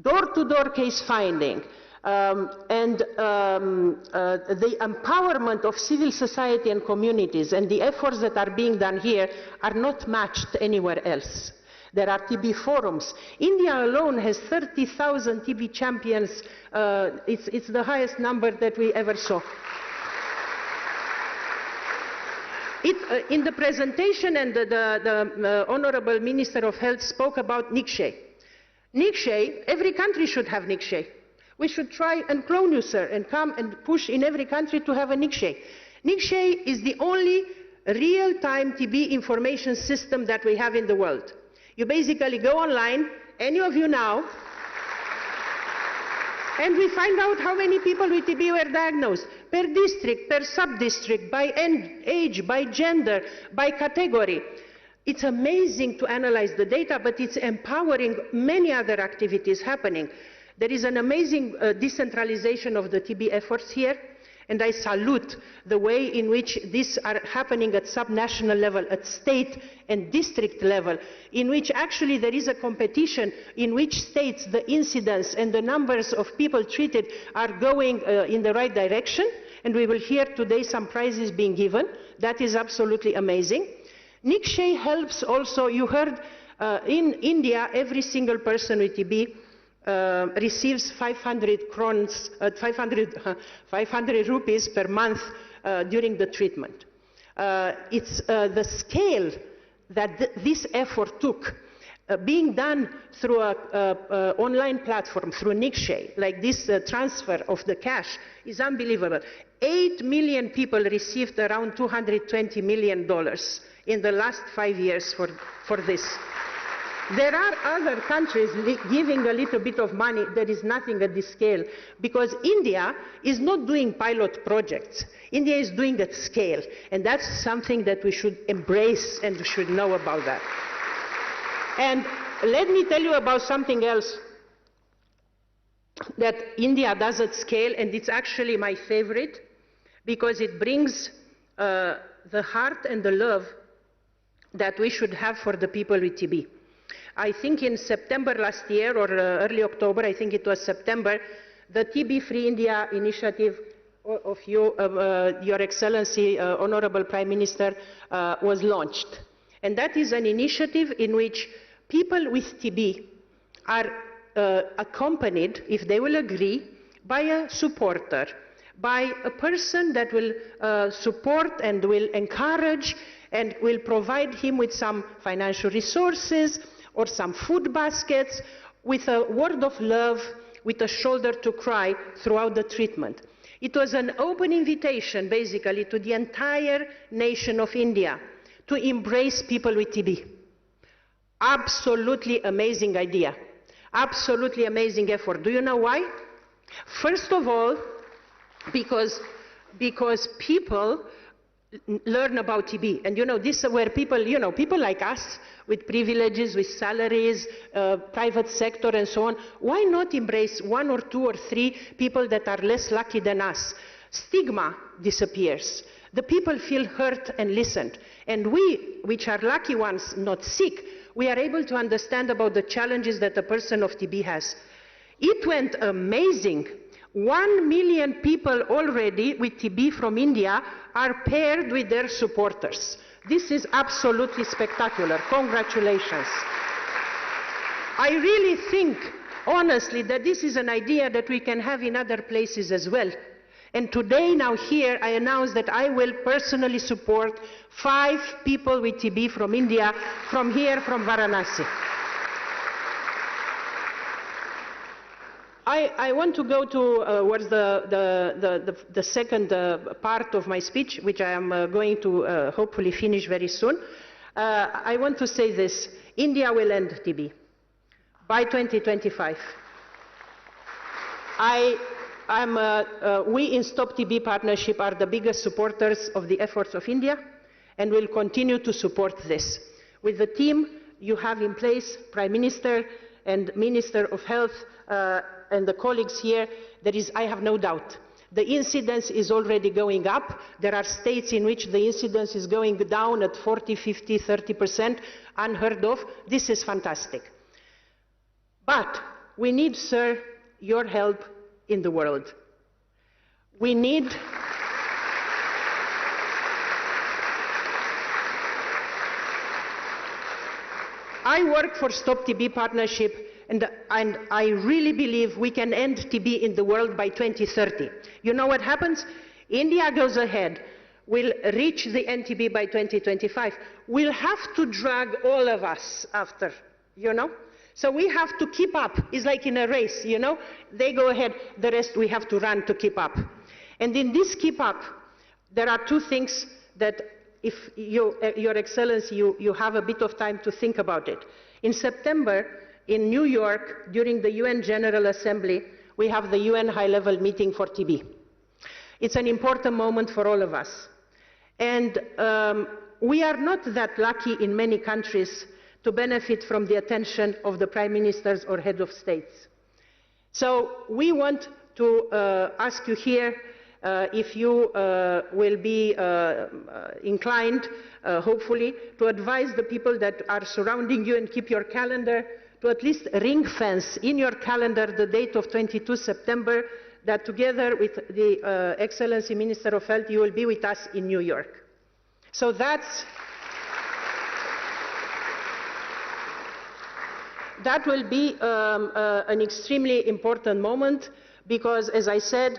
S8: door-to-door case finding, and the empowerment of civil society and communities, and the efforts that are being done here are not matched anywhere else. There are TB forums. India alone has 30,000 TB champions. It's the highest number that we ever saw. In the presentation, and the Honorable Minister of Health spoke about Nikshay. Nikshay, every country should have Nikshay. We should try and clone you, sir, and come and push in every country to have a Nikshay. Nikshay is the only real-time TB information system that we have in the world. You basically go online, any of you now, and we find out how many people with TB were diagnosed, per district, per sub-district, by age, by gender, by category. It's amazing to analyze the data, but it's empowering many other activities happening. There is an amazing decentralization of the TB efforts here, and I salute the way in which these are happening at subnational level, at state and district level, in which actually there is a competition in which states the incidence and the numbers of people treated are going in the right direction, and we will hear today some prizes being given. That is absolutely amazing. Nikshay helps also, you heard, in India, every single person with TB receives 500 rupees per month during the treatment. It's the scale that this effort took, being done through an online platform, through Nikshay, like this transfer of the cash, is unbelievable. 8 million people received around $220 million in the last 5 years for this. There are other countries giving a little bit of money. There is nothing at this scale, because India is not doing pilot projects. India is doing at scale, and that's something that we should embrace and we should know about that. And let me tell you about something else that India does at scale, and it's actually my favorite, because it brings the heart and the love that we should have for the people with TB. I think in September last year, or early October, I think it was September, the TB Free India initiative of you, Your Excellency, Honorable Prime Minister, was launched. And that is an initiative in which people with TB are accompanied, if they will agree, by a supporter, by a person that will support and will encourage and will provide him with some financial resources or some food baskets, with a word of love, with a shoulder to cry throughout the treatment. It was an open invitation, basically, to the entire nation of India to embrace people with TB. Absolutely amazing idea. Absolutely amazing effort. Do you know why? First of all, because people learn about TB. And you know, this is where people, people like us with privileges, with salaries, private sector and so on, why not embrace 1 or 2 or 3 people that are less lucky than us? Stigma disappears. The people feel heard and listened. And we, which are lucky ones, not sick, we are able to understand about the challenges that a person of TB has. It went amazing. 1 million people already with TB from India are paired with their supporters. This is absolutely spectacular. Congratulations. I really think, honestly, that this is an idea that we can have in other places as well. And today, now here, I announce that I will personally support 5 people with TB from India, from here, from Varanasi. I want to go towards the second part of my speech, which I am going to hopefully finish very soon. I want to say this. India will end TB by 2025. We in Stop TB Partnership are the biggest supporters of the efforts of India and will continue to support this. With the team you have in place, Prime Minister and Minister of Health, and the colleagues here, I have no doubt. The incidence is already going up. There are states in which the incidence is going down at 40, 50, 30%, unheard of. This is fantastic. But we need, sir, your help in the world. We need... I work for Stop TB Partnership, and I really believe we can end TB in the world by 2030. You know what happens? India goes ahead. We'll reach the end TB by 2025. We'll have to drag all of us after, So we have to keep up. It's like in a race, They go ahead, the rest we have to run to keep up. And in this keep up, there are 2 things that, if Your Excellency, you have a bit of time to think about it. In September, in New York, during the UN General Assembly, we have the UN high-level meeting for TB. It's an important moment for all of us. And we are not that lucky in many countries to benefit from the attention of the prime ministers or head of states. So we want to ask you here if you will be inclined, hopefully, to advise the people that are surrounding you and keep your calendar to at least ring-fence in your calendar the date of 22 September, that together with the Excellency Minister of Health, you will be with us in New York. So that will be an extremely important moment because, as I said,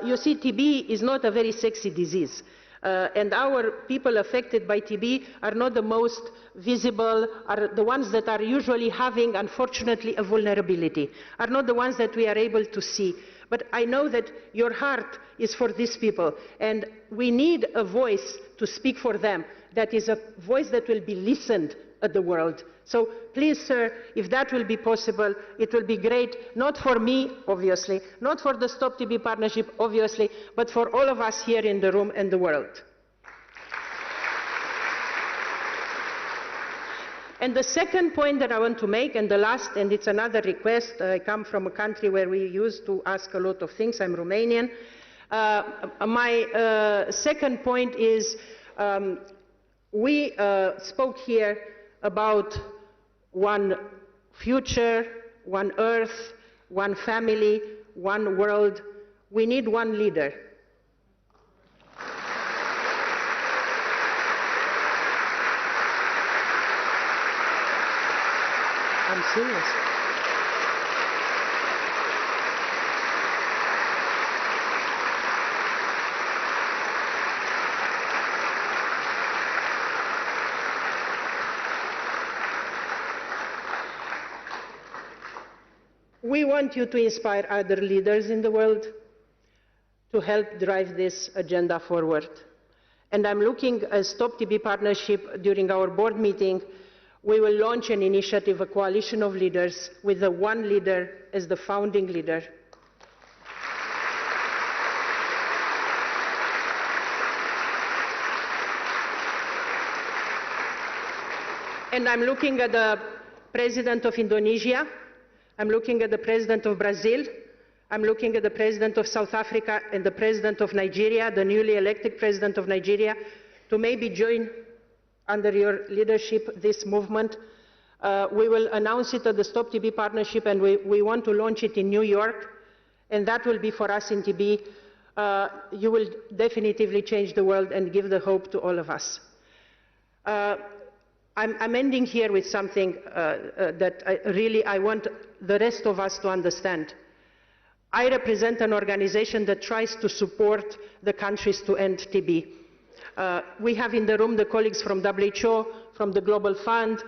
S8: you see, TB is not a very sexy disease. And our people affected by TB are not the most visible, are the ones that are usually having, unfortunately, a vulnerability, are not the ones that we are able to see. But I know that your heart is for these people, and we need a voice to speak for them. That is a voice that will be listened at the world. So please, sir, if that will be possible, it will be great, not for me, obviously, not for the Stop TB Partnership, obviously, but for all of us here in the room and the world. And the second point that I want to make, and the last, and it's another request, I come from a country where we used to ask a lot of things, I'm Romanian. My second point is, we spoke here about one future, one earth, one family, one world. We need one leader. Serious. We want you to inspire other leaders in the world to help drive this agenda forward. And I'm looking at Stop TB Partnership. During our board meeting, we will launch an initiative, a coalition of leaders, with the one leader as the founding leader. And I'm looking at the President of Indonesia, I'm looking at the President of Brazil, I'm looking at the President of South Africa and the President of Nigeria, the newly elected President of Nigeria, to maybe join under your leadership this movement. We will announce it at the Stop TB Partnership, and we want to launch it in New York, and that will be for us in TB. You will definitively change the world and give the hope to all of us. I'm ending here with something that I want the rest of us to understand. I represent an organization that tries to support the countries to end TB. We have in the room the colleagues from WHO, from the Global Fund,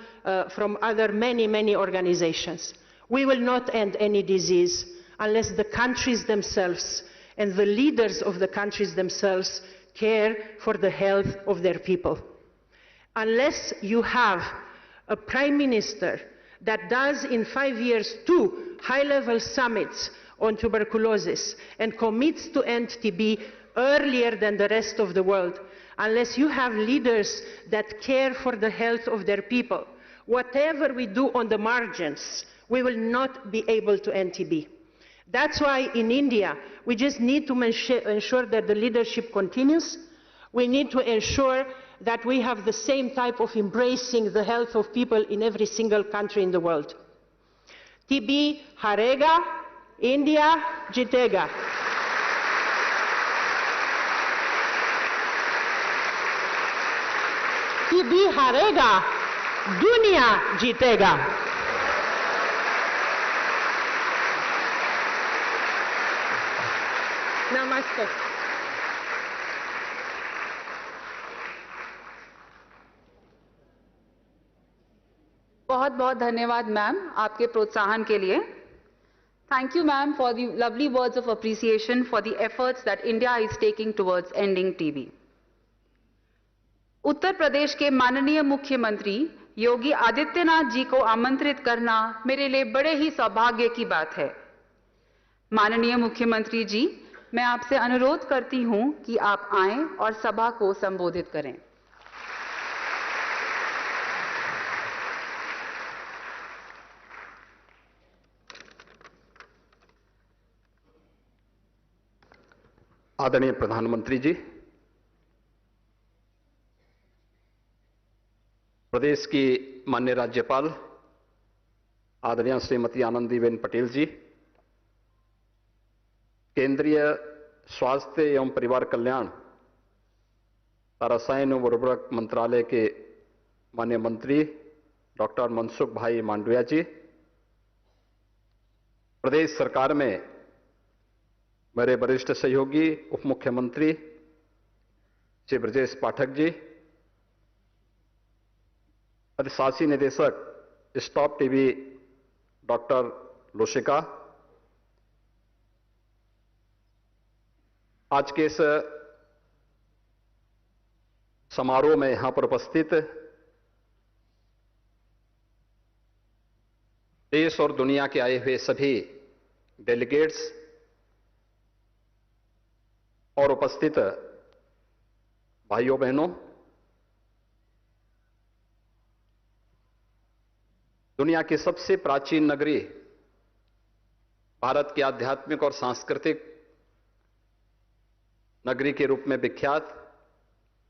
S8: from other many organizations. We will not end any disease unless the countries themselves and the leaders of the countries themselves care for the health of their people. Unless you have a prime minister that does in 5 years 2 high-level summits on tuberculosis and commits to end TB earlier than the rest of the world, unless you have leaders that care for the health of their people, whatever we do on the margins, we will not be able to end TB. That's why in India, we just need to ensure that the leadership continues. We need to ensure that we have the same type of embracing the health of people in every single country in the world. TB harega, India jitega. TB harega, dunia jitega. Namaste.
S3: बहुत बहुत धन्यवाद ma'am आपके प्रोत्साहन के लिए. Thank you ma'am for the lovely words of appreciation for the efforts that India is taking towards ending TB. Uttar Pradesh के माननीय मुख्यमंत्री योगी आदित्यनाथ जी को आमंत्रित करना मेरे लिए बड़े ही सौभाग्य की बात है. माननीय मुख्यमंत्री जी, मैं आपसे अनुरोध करती हूं कि आप आएं और सभा को संबोधित करें.
S9: आदरणीय प्रधानमंत्री जी, प्रदेश की माननीय राज्यपाल आदरणीय श्रीमती आनंदीबेन पटेल जी, केंद्रीय स्वास्थ्य एवं परिवार कल्याण तथा रसायन एवं उर्वरक मंत्रालय के माननीय मंत्री डॉक्टर मनसुख भाई मांडविया जी, प्रदेश सरकार में मेरे वरिष्ठ सहयोगी उप मुख्यमंत्री श्री ब्रजेश पाठक जी, अधिशासी निदेशक स्टॉप टीबी डॉक्टर लोशिका, आज के इस समारोह में यहां पर उपस्थित देश और दुनिया के आए हुए सभी डेलीगेट्स और उपस्थित भाइयों बहनों, दुनिया की सबसे प्राचीन नगरी, भारत की आध्यात्मिक और सांस्कृतिक नगरी के रूप में विख्यात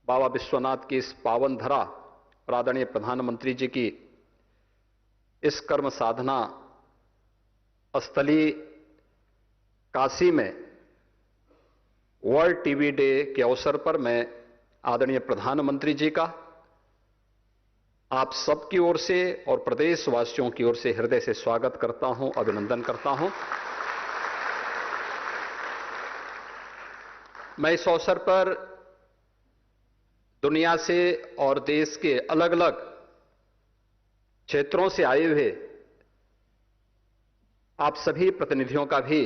S9: बाबा विश्वनाथ की इस पावन धरा और आदरणीय प्रधानमंत्री जी की इस कर्म साधना स्थली काशी में वर्ल्ड टीबी डे के अवसर पर मैं आदरणीय प्रधानमंत्री जी का आप सबकी ओर से और प्रदेशवासियों की ओर से हृदय से स्वागत करता हूं, अभिनंदन करता हूं। मैं इस अवसर पर दुनिया से और देश के अलग अलग क्षेत्रों से आए हुए आप सभी प्रतिनिधियों का भी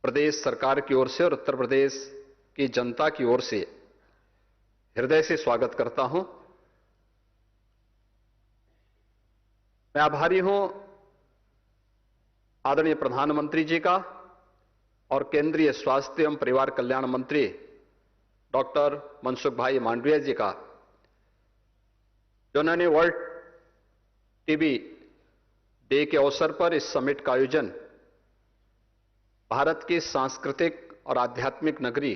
S9: प्रदेश सरकार की ओर से और उत्तर प्रदेश की जनता की ओर से हृदय से स्वागत करता हूं। मैं आभारी हूं आदरणीय प्रधानमंत्री जी का और केंद्रीय स्वास्थ्य एवं परिवार कल्याण मंत्री डॉक्टर मनसुख भाई मांडविया जी का, जिन्होंने वर्ल्ड टीबी डे के अवसर पर इस समिट का आयोजन भारत की सांस्कृतिक और आध्यात्मिक नगरी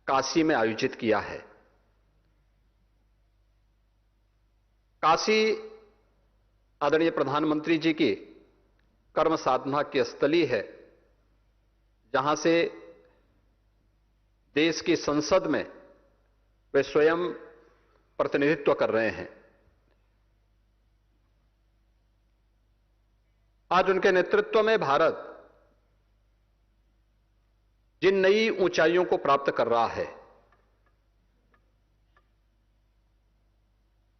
S9: काशी में आयोजित किया है। काशी आदरणीय प्रधानमंत्री जी की कर्म साधना की स्थली है, जहां से देश की संसद में वे स्वयं प्रतिनिधित्व कर रहे हैं। आज उनके नेतृत्व में भारत जिन नई ऊंचाइयों को प्राप्त कर रहा है,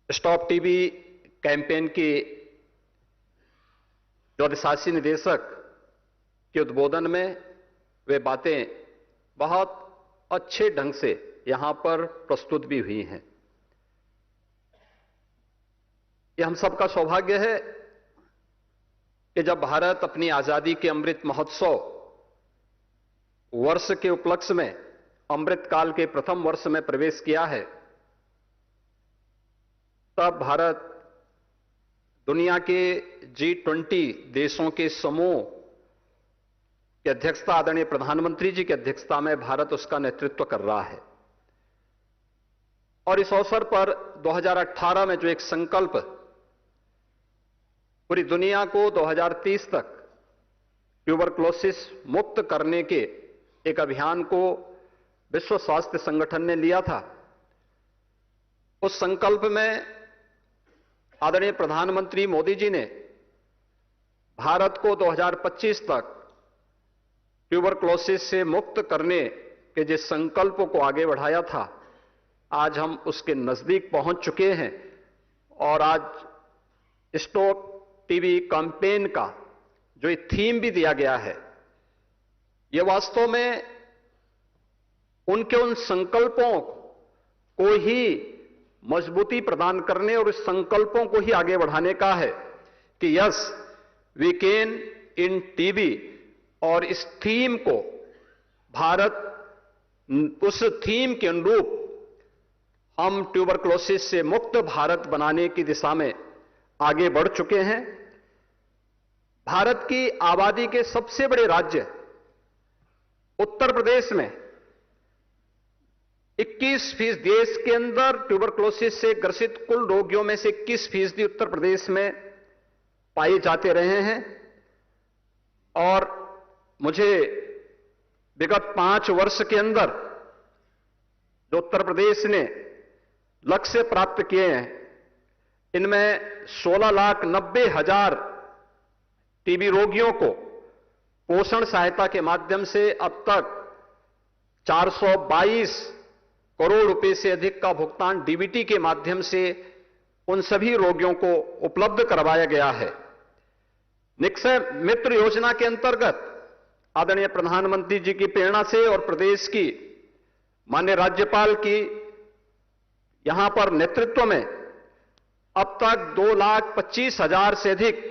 S9: स्टॉप टीबी कैंपेन की जो अधिशासी निदेशक के उद्बोधन में वे बातें बहुत अच्छे ढंग से यहां पर प्रस्तुत भी हुई हैं। ये हम सबका सौभाग्य है कि जब भारत अपनी आजादी के अमृत महोत्सव वर्ष के उपलक्ष्य में अमृत काल के प्रथम वर्ष में प्रवेश किया है, तब भारत दुनिया के G20 देशों के समूह की अध्यक्षता आदरणीय प्रधानमंत्री जी की अध्यक्षता में भारत उसका नेतृत्व कर रहा है। और इस अवसर पर 2018 में जो एक संकल्प पूरी दुनिया को 2030 तक ट्यूबरक्लोसिस मुक्त करने के एक अभियान को विश्व स्वास्थ्य संगठन ने लिया था, उस संकल्प में आदरणीय प्रधानमंत्री मोदी जी ने भारत को 2025 तक ट्यूबरक्लोसिस से मुक्त करने के जिस संकल्प को आगे बढ़ाया था, आज हम उसके नजदीक पहुंच चुके हैं। और आज स्टॉप टीबी कैंपेन का जो थीम भी दिया गया है, यह वास्तव में उनके उन संकल्पों को ही मजबूती प्रदान करने और इस संकल्पों को ही आगे बढ़ाने का है कि yes we can end TB. और इस थीम को भारत उस थीम के अनुरूप हम ट्यूबरक्लोसिस से मुक्त भारत बनाने की दिशा में आगे बढ़ चुके हैं। भारत की आबादी के सबसे बड़े राज्य उत्तर प्रदेश में 21% देश के अंदर ट्यूबरक्लोसिस से ग्रसित कुल रोगियों में से 21% उत्तर प्रदेश में पाए जाते रहे हैं। और मुझे विगत 5 वर्ष के अंदर जो उत्तर प्रदेश ने लक्ष्य प्राप्त किए हैं, इनमें 16,90,000 टीबी रोगियों को पोषण सहायता के माध्यम से अब तक 422 करोड़ रुपए से अधिक का भुगतान डीबीटी के माध्यम से उन सभी रोगियों को उपलब्ध करवाया गया है। निक्षय मित्र योजना के अंतर्गत आदरणीय प्रधानमंत्री जी की प्रेरणा से और प्रदेश की माननीय राज्यपाल की यहां पर नेतृत्व में अब तक 2,25,000 से अधिक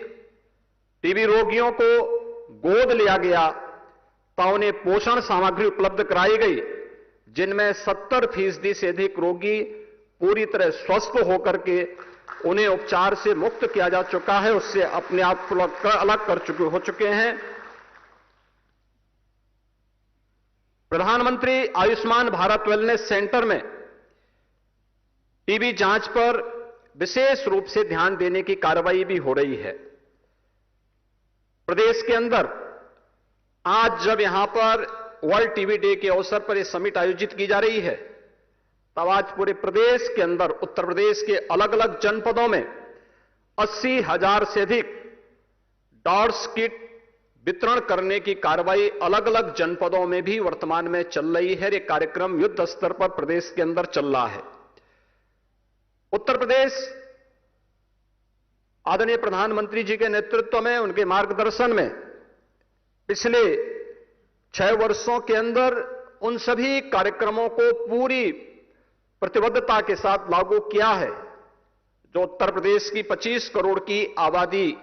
S9: टीबी रोगियों को गोद लिया गया, तो उन्हें पोषण सामग्री उपलब्ध कराई गई, जिनमें 70% से अधिक रोगी पूरी तरह स्वस्थ होकर के उन्हें उपचार से मुक्त किया जा चुका है, उससे अपने आप को अलग हो चुके हैं। प्रधानमंत्री आयुष्मान भारत वेलनेस सेंटर में टीबी जांच पर विशेष रूप से ध्यान देने की कार्रवाई भी हो रही है। प्रदेश के अंदर आज जब यहां पर वर्ल्ड टीबी डे के अवसर पर यह समिट आयोजित की जा रही है, तब आज पूरे प्रदेश के अंदर उत्तर प्रदेश के अलग अलग जनपदों में 80,000 से अधिक डॉट्स किट वितरण करने की कार्रवाई अलग अलग जनपदों में भी वर्तमान में चल रही है। ये कार्यक्रम युद्ध स्तर पर प्रदेश के अंदर चल रहा है। उत्तर प्रदेश आदरणीय प्रधानमंत्री जी के नेतृत्व में, उनके मार्गदर्शन में पिछले 6 वर्षों के अंदर उन सभी कार्यक्रमों को पूरी प्रतिबद्धता के साथ लागू किया है जो उत्तर प्रदेश की 25 करोड़ की आबादी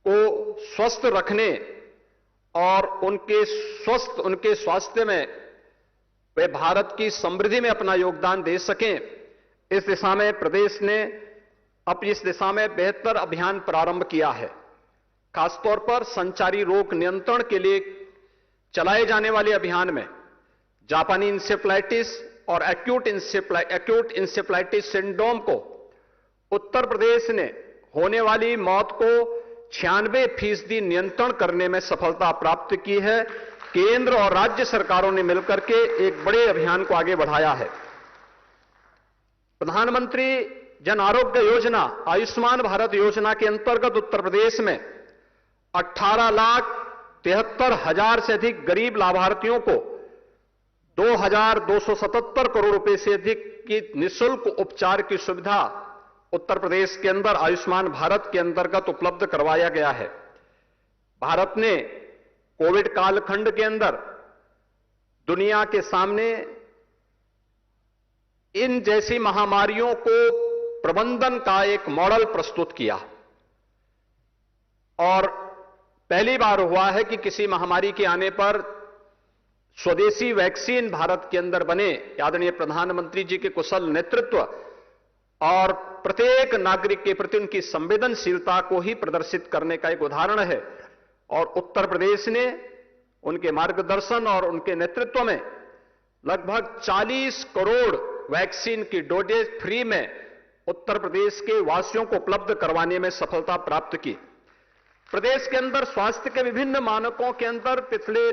S9: को स्वस्थ रखने और उनके स्वास्थ्य में वे भारत की समृद्धि में अपना योगदान दे सकें, इस दिशा में प्रदेश ने अपनी इस दिशा में बेहतर अभियान प्रारंभ किया है। खासतौर पर संचारी रोग नियंत्रण के लिए चलाए जाने वाले अभियान में जापानी इंसेफ्लाइटिस और एक्यूट इंसेफ्लाइटिस सिंड्रोम को उत्तर प्रदेश ने होने वाली मौत को 96% नियंत्रण करने में सफलता प्राप्त की है। केंद्र और राज्य सरकारों ने मिलकर के एक बड़े अभियान को आगे बढ़ाया है। प्रधानमंत्री जन आरोग्य योजना, आयुष्मान भारत योजना के अंतर्गत उत्तर प्रदेश में 18,73,000 से अधिक गरीब लाभार्थियों को 2,277 करोड़ रुपए से अधिक की निःशुल्क उपचार की सुविधा उत्तर प्रदेश के अंदर आयुष्मान भारत के अंतर्गत उपलब्ध करवाया गया है। भारत ने कोविड कालखंड के अंदर दुनिया के सामने इन जैसी महामारियों को प्रबंधन का एक मॉडल प्रस्तुत किया और पहली बार हुआ है कि किसी महामारी के आने पर स्वदेशी वैक्सीन भारत के अंदर बने। आदरणीय प्रधानमंत्री जी के कुशल नेतृत्व और प्रत्येक नागरिक के प्रति उनकी संवेदनशीलता को ही प्रदर्शित करने का एक उदाहरण है और उत्तर प्रदेश ने उनके मार्गदर्शन और उनके नेतृत्व में लगभग 40 करोड़ वैक्सीन की डोजेज फ्री में उत्तर प्रदेश के वासियों को उपलब्ध करवाने में सफलता प्राप्त की। प्रदेश के अंदर स्वास्थ्य के विभिन्न मानकों के अंदर पिछले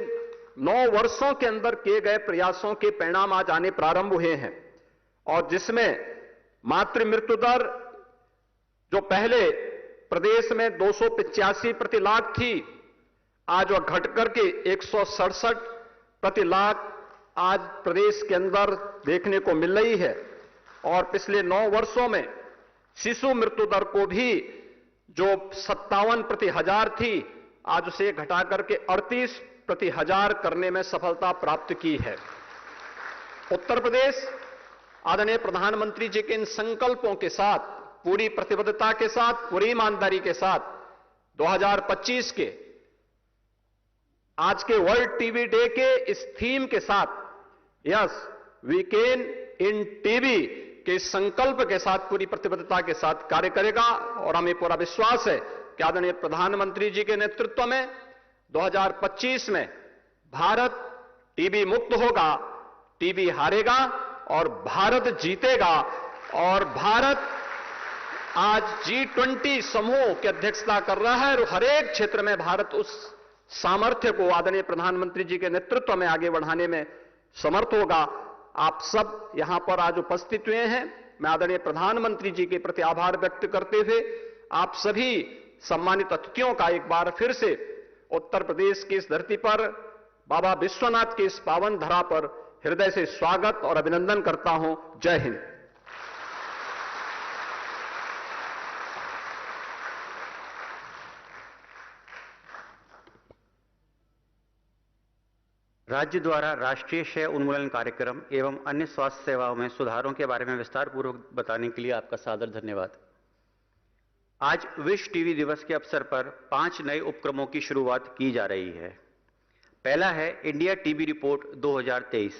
S9: 9 वर्षों के अंदर किए गए प्रयासों के परिणाम आज आने प्रारंभ हुए हैं और जिसमें मातृ मृत्यु दर जो पहले प्रदेश में 285 प्रति लाख थी, आज वह घट करके 167 प्रति लाख आज प्रदेश के अंदर देखने को मिल रही है और पिछले 9 वर्षों में शिशु मृत्यु दर को भी जो 57 प्रति हजार थी, आज उसे घटा करके 38 प्रति हजार करने में सफलता प्राप्त की है। उत्तर प्रदेश आदरणीय प्रधानमंत्री जी के इन संकल्पों के साथ, पूरी प्रतिबद्धता के साथ, पूरी ईमानदारी के साथ 2025 के आज के वर्ल्ड टीबी डे के इस थीम के साथ yes we can end TB के संकल्प के साथ पूरी प्रतिबद्धता के साथ कार्य करेगा और हमें पूरा विश्वास है कि आदरणीय प्रधानमंत्री जी के नेतृत्व में 2025 में भारत टीबी मुक्त होगा, टीबी हारेगा और भारत जीतेगा। और भारत आज G20 समूह की अध्यक्षता कर रहा है और हर एक क्षेत्र में भारत उस सामर्थ्य को आदरणीय प्रधानमंत्री जी के नेतृत्व में आगे बढ़ाने में समर्थ होगा। आप सब यहां पर आज उपस्थित हुए हैं। मैं आदरणीय प्रधानमंत्री जी के प्रति आभार व्यक्त करते हुए आप सभी सम्मानित अतिथियों का एक बार फिर से उत्तर प्रदेश की इस धरती पर बाबा विश्वनाथ की इस पावन धरा पर हृदय से स्वागत और अभिनंदन करता हूं। जय हिंद।
S4: राज्य द्वारा राष्ट्रीय क्षय उन्मूलन कार्यक्रम एवं अन्य स्वास्थ्य सेवाओं में सुधारों के बारे में विस्तार पूर्वक बताने के लिए आपका सादर धन्यवाद। आज विश्व टीबी दिवस के अवसर पर 5 नए उपक्रमों की शुरुआत की जा रही है। पहला है इंडिया टीबी रिपोर्ट 2023।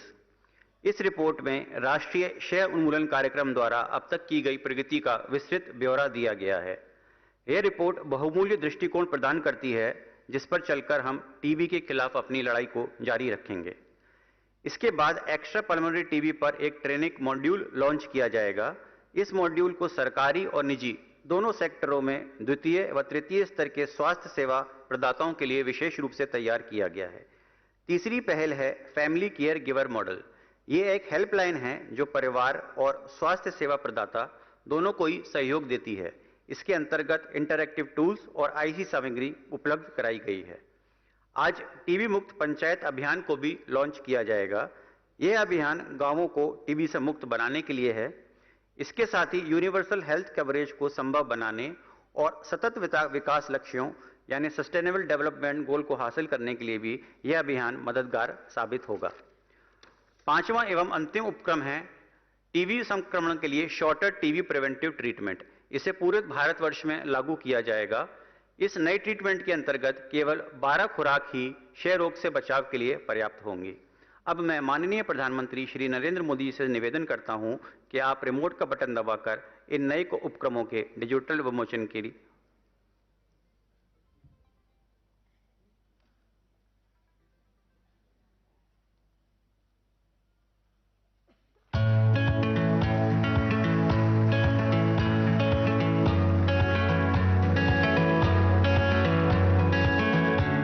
S4: इस रिपोर्ट में राष्ट्रीय क्षय उन्मूलन कार्यक्रम द्वारा अब तक की गई प्रगति का विस्तृत ब्यौरा दिया गया है। यह रिपोर्ट बहुमूल्य दृष्टिकोण प्रदान करती है जिस पर चलकर हम टीबी के खिलाफ अपनी लड़ाई को जारी रखेंगे। इसके बाद एक्स्ट्रा पल्मोनरी टीबी पर एक ट्रेनिंग मॉड्यूल लॉन्च किया जाएगा। इस मॉड्यूल को सरकारी और निजी दोनों सेक्टरों में द्वितीय व तृतीय स्तर के स्वास्थ्य सेवा प्रदाताओं के लिए विशेष रूप से तैयार किया गया है। तीसरी पहल है फैमिली केयर गिवर मॉडल। ये एक हेल्पलाइन है जो परिवार और स्वास्थ्य सेवा प्रदाता दोनों को ही सहयोग देती है। इसके अंतर्गत इंटरैक्टिव टूल्स और आईसी सामग्री उपलब्ध कराई गई है। आज टीबी मुक्त पंचायत अभियान को भी लॉन्च किया जाएगा। यह अभियान गांवों को टीबी से मुक्त बनाने के लिए है। इसके साथ ही यूनिवर्सल हेल्थ कवरेज को संभव बनाने और सतत विकास लक्ष्यों यानी सस्टेनेबल डेवलपमेंट गोल को हासिल करने के लिए भी यह अभियान मददगार साबित होगा। पांचवां एवं अंतिम उपक्रम है टीबी संक्रमण के लिए शॉर्टर टीबी प्रिवेंटिव ट्रीटमेंट। इसे पूरे भारतवर्ष में लागू किया जाएगा। इस नए ट्रीटमेंट के अंतर्गत केवल 12 खुराक ही क्षय रोग से बचाव के लिए पर्याप्त होंगी। अब मैं माननीय प्रधानमंत्री श्री नरेंद्र मोदी जी से निवेदन करता हूं कि आप रिमोट का बटन दबाकर इन नए उपक्रमों के डिजिटल विमोचन के लिए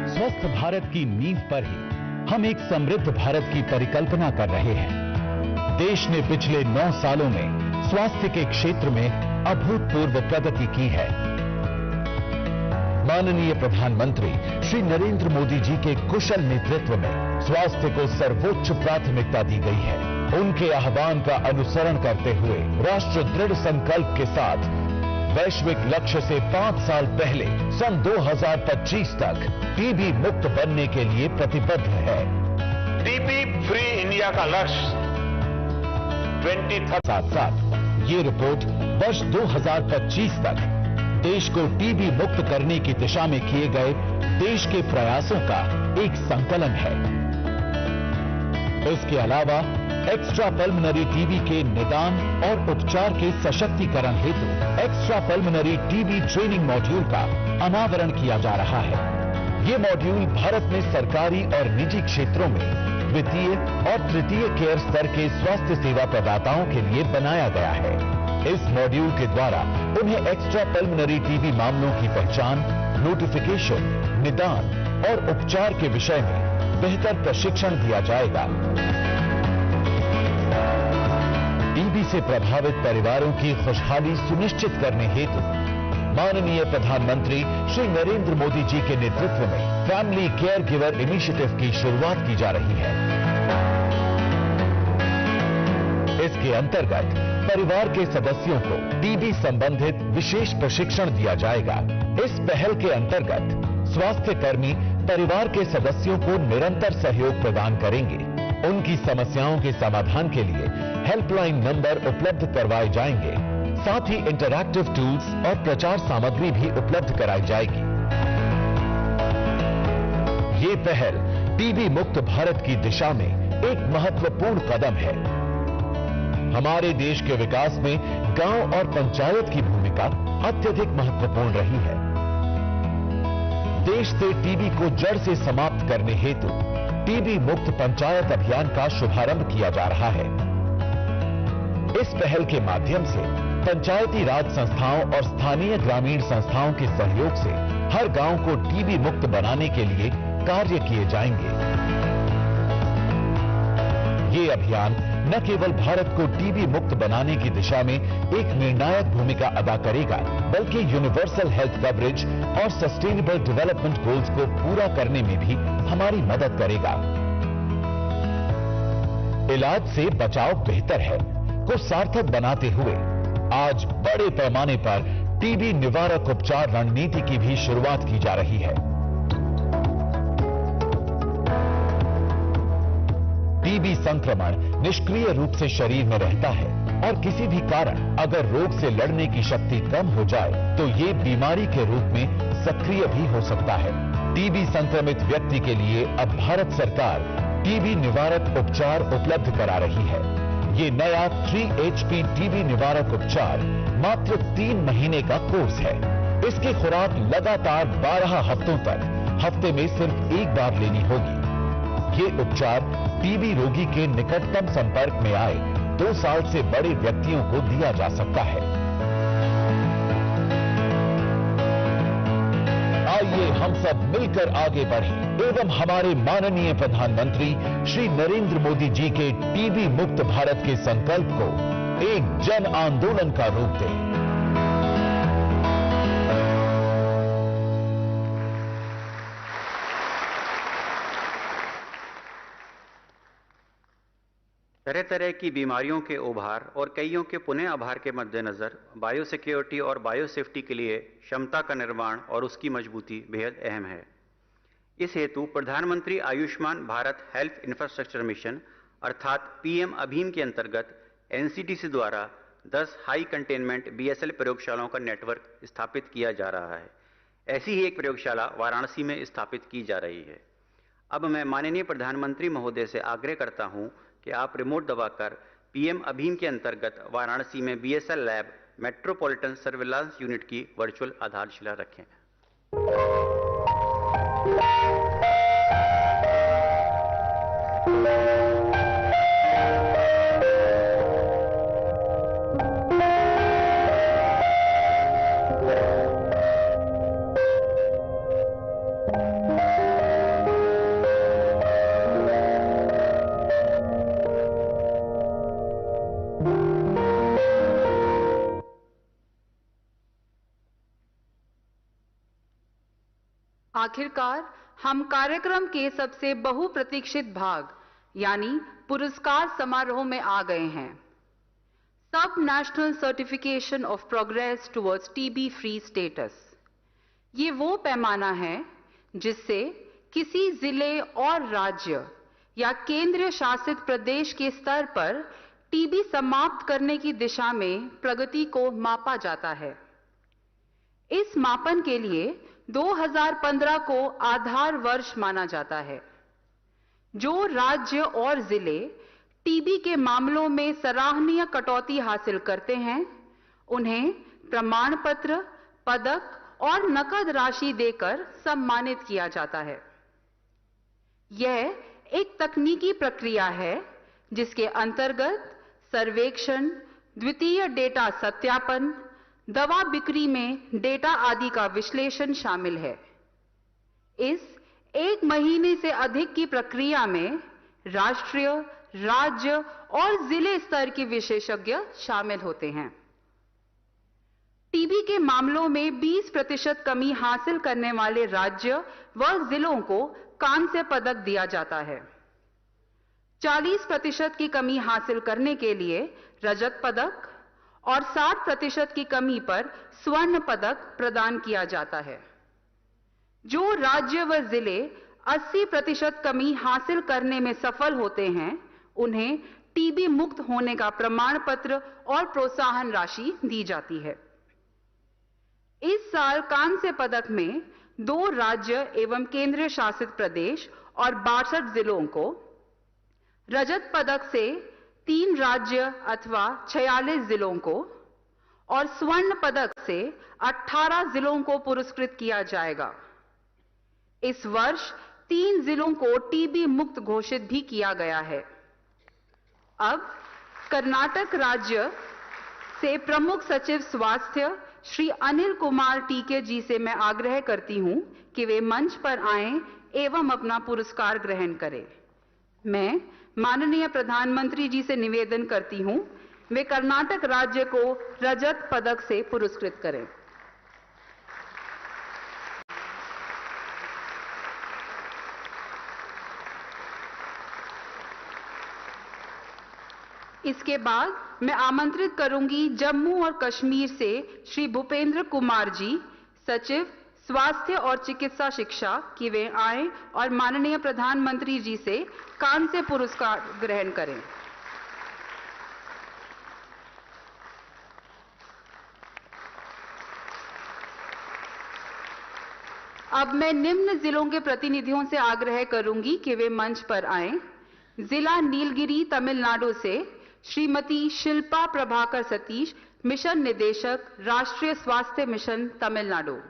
S10: स्वस्थ भारत की नींव पर ही हम एक समृद्ध भारत की परिकल्पना कर रहे हैं। देश ने पिछले 9 सालों में स्वास्थ्य के क्षेत्र में अभूतपूर्व प्रगति की है। माननीय प्रधानमंत्री श्री नरेंद्र मोदी जी के कुशल नेतृत्व में स्वास्थ्य को सर्वोच्च प्राथमिकता दी गई है। उनके आह्वान का अनुसरण करते हुए राष्ट्र दृढ़ संकल्प के साथ वैश्विक लक्ष्य से 5 साल पहले सन 2025 तक टीबी मुक्त बनने के लिए प्रतिबद्ध है।
S7: टीबी फ्री इंडिया का लक्ष्य 2030
S10: साथ साथ ये रिपोर्ट वर्ष 2025 तक देश को टीबी मुक्त करने की दिशा में किए गए देश के प्रयासों का एक संकलन है। इसके अलावा एक्स्ट्रा पल्मोनरी टीबी के निदान और उपचार के सशक्तिकरण हेतु extra pulmonary TB training module का अनावरण किया जा रहा है। ये मॉड्यूल भारत में सरकारी और निजी क्षेत्रों में द्वितीय और तृतीय केयर स्तर के स्वास्थ्य सेवा प्रदाताओं के लिए बनाया गया है। इस मॉड्यूल के द्वारा उन्हें एक्स्ट्रा पल्मोनरी टीबी मामलों की पहचान, नोटिफिकेशन, निदान और उपचार के विषय में बेहतर प्रशिक्षण दिया जाएगा। टीबी से प्रभावित परिवारों की खुशहाली सुनिश्चित करने हेतु माननीय प्रधानमंत्री श्री नरेंद्र मोदी जी के नेतृत्व में फैमिली केयर गिवर इनिशिएटिव की शुरुआत की जा रही है। इसके अंतर्गत परिवार के सदस्यों को टीबी संबंधित विशेष प्रशिक्षण दिया जाएगा। इस पहल के अंतर्गत स्वास्थ्य कर्मी परिवार के सदस्यों को निरंतर सहयोग प्रदान करेंगे। उनकी समस्याओं के समाधान के लिए हेल्पलाइन नंबर उपलब्ध करवाए जाएंगे। साथ ही इंटरैक्टिव टूल्स और प्रचार सामग्री भी उपलब्ध कराई जाएगी। ये पहल टीबी मुक्त भारत की दिशा में एक महत्वपूर्ण कदम है। हमारे देश के विकास में गांव और पंचायत की भूमिका अत्यधिक महत्वपूर्ण रही है। देश से टीबी को जड़ से समाप्त करने हेतु टीबी मुक्त पंचायत अभियान का शुभारंभ किया जा रहा है। इस पहल के माध्यम से पंचायती राज संस्थाओं और स्थानीय ग्रामीण संस्थाओं के सहयोग से हर गांव को टीबी मुक्त बनाने के लिए कार्य किए जाएंगे। ये अभियान न केवल भारत को टीबी मुक्त बनाने की दिशा में एक निर्णायक भूमिका अदा करेगा, बल्कि यूनिवर्सल हेल्थ कवरेज और सस्टेनेबल डेवलपमेंट गोल्स को पूरा करने में भी हमारी मदद करेगा। इलाज से बचाव बेहतर है को सार्थक बनाते हुए आज बड़े पैमाने पर टीबी निवारक उपचार रणनीति की भी शुरुआत की जा रही है। टीबी संक्रमण निष्क्रिय रूप से शरीर में रहता है और किसी भी कारण अगर रोग से लड़ने की शक्ति कम हो जाए तो ये बीमारी के रूप में सक्रिय भी हो सकता है। टीबी संक्रमित व्यक्ति के लिए अब भारत सरकार टीबी निवारक उपचार उपलब्ध करा रही है। ये नया 3HP टीबी निवारक उपचार मात्र 3 महीने का कोर्स है। इसकी खुराक लगातार 12 हफ्तों तक हफ्ते में सिर्फ एक बार लेनी होगी। ये उपचार टीबी रोगी के निकटतम संपर्क में आए 2 साल से बड़े व्यक्तियों को दिया जा सकता है। आइए आइए हम सब मिलकर आगे बढ़ें एवं हमारे माननीय प्रधानमंत्री श्री नरेंद्र मोदी जी के टीबी मुक्त भारत के संकल्प को एक जन आंदोलन का रूप दें।
S4: तरह तरह की बीमारियों के उभार और कईयों के पुनः आभार के मद्देनजर बायोसिक्योरिटी और बायोसेफ्टी के लिए क्षमता का निर्माण और उसकी मजबूती बेहद अहम है। इस हेतु प्रधानमंत्री Ayushman Bharat health infrastructure mission अर्थात पीएम अभीम के अंतर्गत एनसीटीसी द्वारा 10 हाई कंटेनमेंट बीएसएल प्रयोगशालाओं का नेटवर्क स्थापित किया जा रहा है। ऐसी ही एक प्रयोगशाला वाराणसी में स्थापित की जा रही है। अब मैं माननीय प्रधानमंत्री महोदय से आग्रह करता हूं कि आप रिमोट दबाकर पीएम अभीम के अंतर्गत वाराणसी में BSL lab metropolitan surveillance unit की वर्चुअल आधारशिला रखें।
S3: आखिरकार हम कार्यक्रम के सबसे बहुप्रतीक्षित भाग यानी पुरस्कार समारोह में आ गए हैं। सब national certification of progress towards TB free status. ये वो पैमाना है जिससे किसी जिले और राज्य या केंद्र शासित प्रदेश के स्तर पर टीबी समाप्त करने की दिशा में प्रगति को मापा जाता है। इस मापन के लिए 2015 को आधार वर्ष माना जाता है। जो राज्य और जिले टीबी के मामलों में सराहनीय कटौती हासिल करते हैं, उन्हें प्रमाण पत्र, पदक और नकद राशि देकर सम्मानित किया जाता है। यह एक तकनीकी प्रक्रिया है जिसके अंतर्गत सर्वेक्षण, द्वितीय डेटा सत्यापन, दवा बिक्री में डेटा आदि का विश्लेषण शामिल है। इस 1 महीने से अधिक की प्रक्रिया में राष्ट्रीय, राज्य और जिले स्तर के विशेषज्ञ शामिल होते हैं। टीबी के मामलों में 20% कमी हासिल करने वाले राज्य व जिलों को कांस्य पदक दिया जाता है। 40% की कमी हासिल करने के लिए रजत पदक और 60% की कमी पर स्वर्ण पदक प्रदान किया जाता है। जो राज्य व जिले 80% कमी हासिल करने में सफल होते हैं, उन्हें टीबी मुक्त होने का प्रमाण पत्र और प्रोत्साहन राशि दी जाती है। इस साल कांस्य पदक में 2 राज्य एवं केंद्र शासित प्रदेश और 62 जिलों को, रजत पदक से 3 राज्य अथवा 46 जिलों को और स्वर्ण पदक से 18 जिलों को पुरस्कृत किया जाएगा। इस वर्ष 3 जिलों को टीबी मुक्त घोषित भी किया गया है। अब कर्नाटक राज्य से प्रमुख सचिव स्वास्थ्य श्री अनिल कुमार टीके जी से मैं आग्रह करती हूं कि वे मंच पर आएं एवं अपना पुरस्कार ग्रहण करें। मैं माननीय प्रधानमंत्री जी से निवेदन करती हूं वे कर्नाटक राज्य को रजत पदक से पुरस्कृत करें। इसके बाद मैं आमंत्रित करूंगी जम्मू और कश्मीर से श्री भूपेंद्र कुमार जी, सचिव स्वास्थ्य और चिकित्सा शिक्षा, कि वे आएं और माननीय प्रधानमंत्री जी से कांस्य पुरस्कार ग्रहण करें। अब मैं निम्न जिलों के प्रतिनिधियों से आग्रह करूंगी कि वे मंच पर आएं। जिला नीलगिरी तमिलनाडु से श्रीमती शिल्पा प्रभाकर सतीश, मिशन निदेशक, राष्ट्रीय स्वास्थ्य मिशन तमिलनाडु।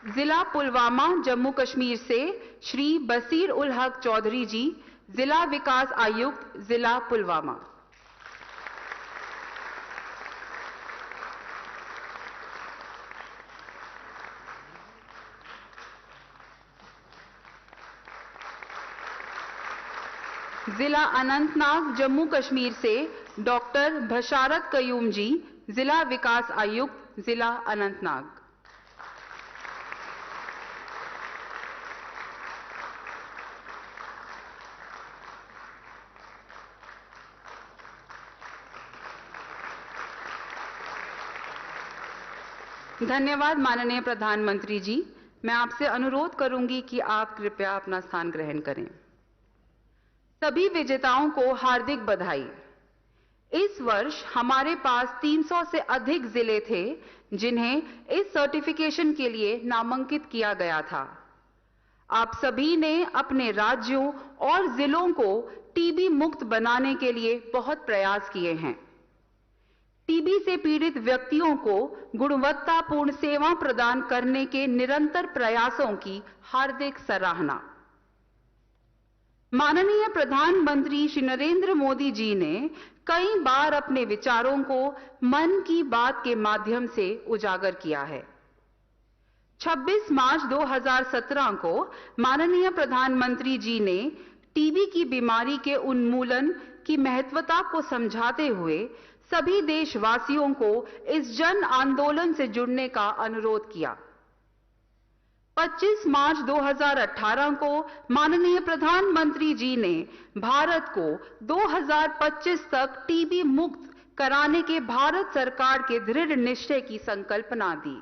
S3: जिला पुलवामा जम्मू कश्मीर से श्री बसीर उल हक चौधरी जी, जिला विकास आयुक्त, जिला पुलवामा। जिला अनंतनाग जम्मू कश्मीर से डॉक्टर बशारत कयूम जी, जिला विकास आयुक्त, जिला अनंतनाग। धन्यवाद माननीय प्रधानमंत्री जी। मैं आपसे अनुरोध करूंगी कि आप कृपया अपना स्थान ग्रहण करें। सभी विजेताओं को हार्दिक बधाई। इस वर्ष हमारे पास 300 से अधिक जिले थे जिन्हें इस सर्टिफिकेशन के लिए नामांकित किया गया था। आप सभी ने अपने राज्यों और जिलों को टीबी मुक्त बनाने के लिए बहुत प्रयास किए हैं। टीबी से पीड़ित व्यक्तियों को गुणवत्तापूर्ण सेवा प्रदान करने के निरंतर प्रयासों की हार्दिक सराहना। माननीय प्रधानमंत्री श्री नरेंद्र मोदी जी ने कई बार अपने विचारों को मन की बात के माध्यम से उजागर किया है। 26 मार्च 2017 को माननीय प्रधानमंत्री जी ने टीबी की बीमारी के उन्मूलन की महत्वता को समझाते हुए सभी देशवासियों को इस जन आंदोलन से जुड़ने का अनुरोध किया। 25 मार्च 2018 को माननीय प्रधानमंत्री जी ने भारत को 2025 तक टीबी मुक्त कराने के भारत सरकार के दृढ़ निश्चय की संकल्पना दी।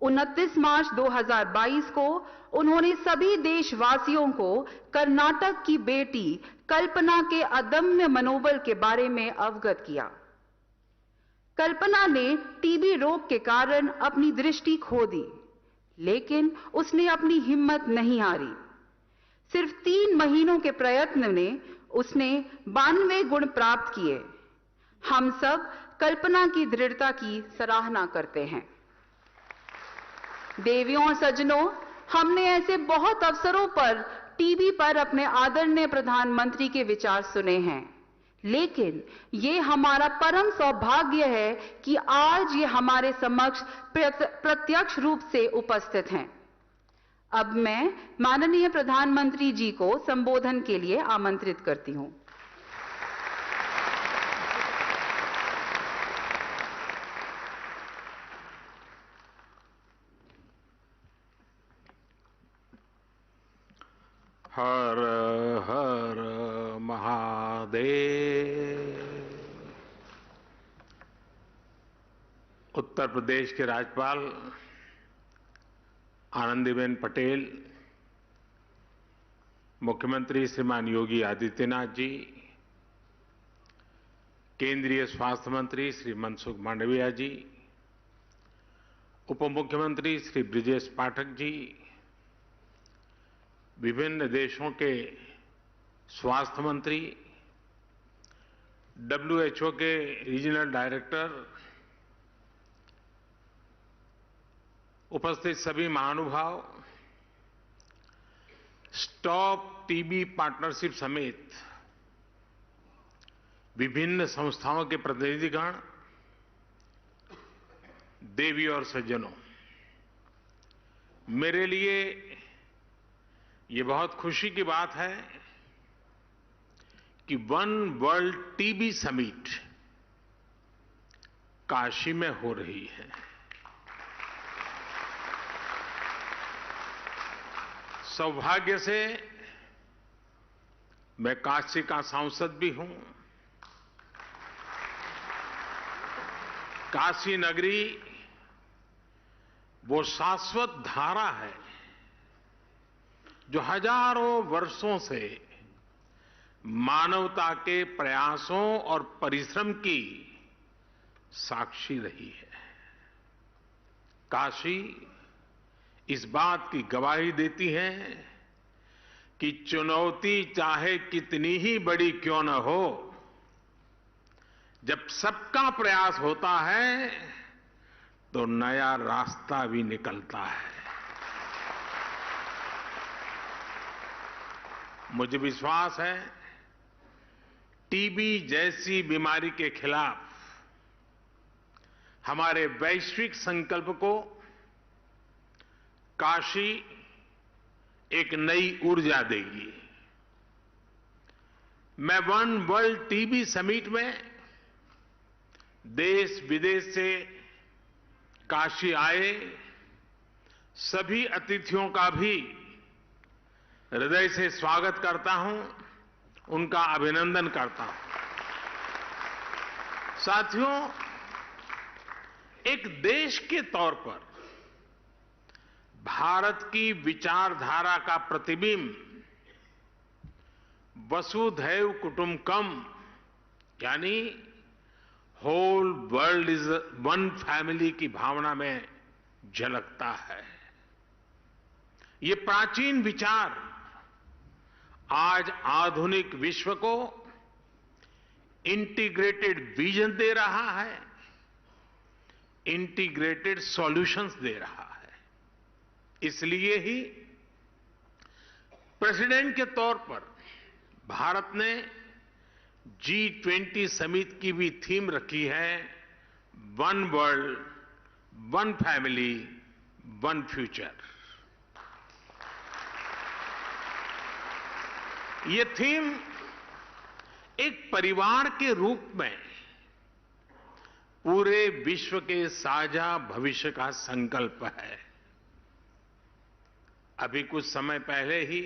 S3: 29 मार्च 2022 को उन्होंने सभी देशवासियों को कर्नाटक की बेटी कल्पना के अदम्य मनोबल के बारे में अवगत किया। कल्पना ने टीबी रोग के कारण अपनी दृष्टि खो दी, लेकिन उसने अपनी हिम्मत नहीं हारी। सिर्फ 3 महीनों के प्रयत्न ने उसने 92 गुण प्राप्त किए। हम सब कल्पना की दृढ़ता की सराहना करते हैं। देवियों और सज्जनों, हमने ऐसे बहुत अवसरों पर टीबी पर अपने आदरणीय प्रधानमंत्री के विचार सुने हैं, लेकिन ये हमारा परम सौभाग्य है कि आज ये हमारे समक्ष प्रत्यक्ष रूप से उपस्थित हैं। अब मैं माननीय प्रधानमंत्री जी को संबोधन के लिए आमंत्रित करती हूं।
S7: हर हर महादेव। उत्तर प्रदेश के राज्यपाल आनंदीबेन पटेल, मुख्यमंत्री श्रीमान योगी आदित्यनाथ जी, केंद्रीय स्वास्थ्य मंत्री श्री मनसुख मांडविया जी, उप मुख्यमंत्री श्री ब्रिजेश पाठक जी, विभिन्न देशों के स्वास्थ्य मंत्री, WHO के रीजनल डायरेक्टर, उपस्थित सभी महानुभाव, स्टॉप टीबी पार्टनरशिप समेत विभिन्न संस्थाओं के प्रतिनिधिगण, देवी और सज्जनों, मेरे लिए ये बहुत खुशी की बात है कि one world TB summit Kashi में हो रही है। सौभाग्य से मैं काशी का सांसद भी हूं। काशी नगरी वो शाश्वत धारा है जो हजारों वर्षों से मानवता के प्रयासों और परिश्रम की साक्षी रही है। काशी इस बात की गवाही देती है कि चुनौती चाहे कितनी ही बड़ी क्यों न हो, जब सबका प्रयास होता है तो नया रास्ता भी निकलता है। मुझे विश्वास है टीबी जैसी बीमारी के खिलाफ हमारे वैश्विक संकल्प को काशी एक नई ऊर्जा देगी। मैं वन वर्ल्ड टीबी समिट में देश विदेश से काशी आए सभी अतिथियों का भी हृदय से स्वागत करता हूं, उनका अभिनंदन करता हूं। साथियों, एक देश के तौर पर भारत की विचारधारा का प्रतिबिंब वसुधैव कुटुंबकम यानी whole world is one family की भावना में झलकता है। ये प्राचीन विचार आज आधुनिक विश्व को इंटीग्रेटेड विजन दे रहा है, इंटीग्रेटेड सॉल्यूशंस दे रहा है। इसलिए ही प्रेसिडेंट के तौर पर भारत ने G20 समिट की भी थीम रखी है, one world, one family, one future. ये थीम एक परिवार के रूप में पूरे विश्व के साझा भविष्य का संकल्प है। अभी कुछ समय पहले ही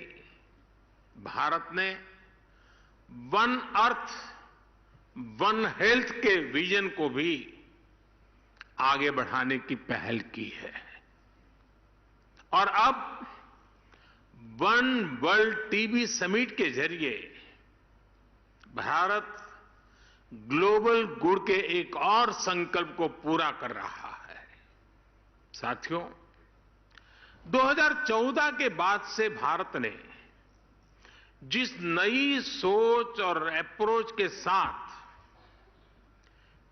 S7: भारत ने वन अर्थ, वन हेल्थ के विजन को भी आगे बढ़ाने की पहल की है और अब वन वर्ल्ड टीबी समिट के जरिए भारत ग्लोबल गुड के एक और संकल्प को पूरा कर रहा है। साथियों, 2014 के बाद से भारत ने जिस नई सोच और अप्रोच के साथ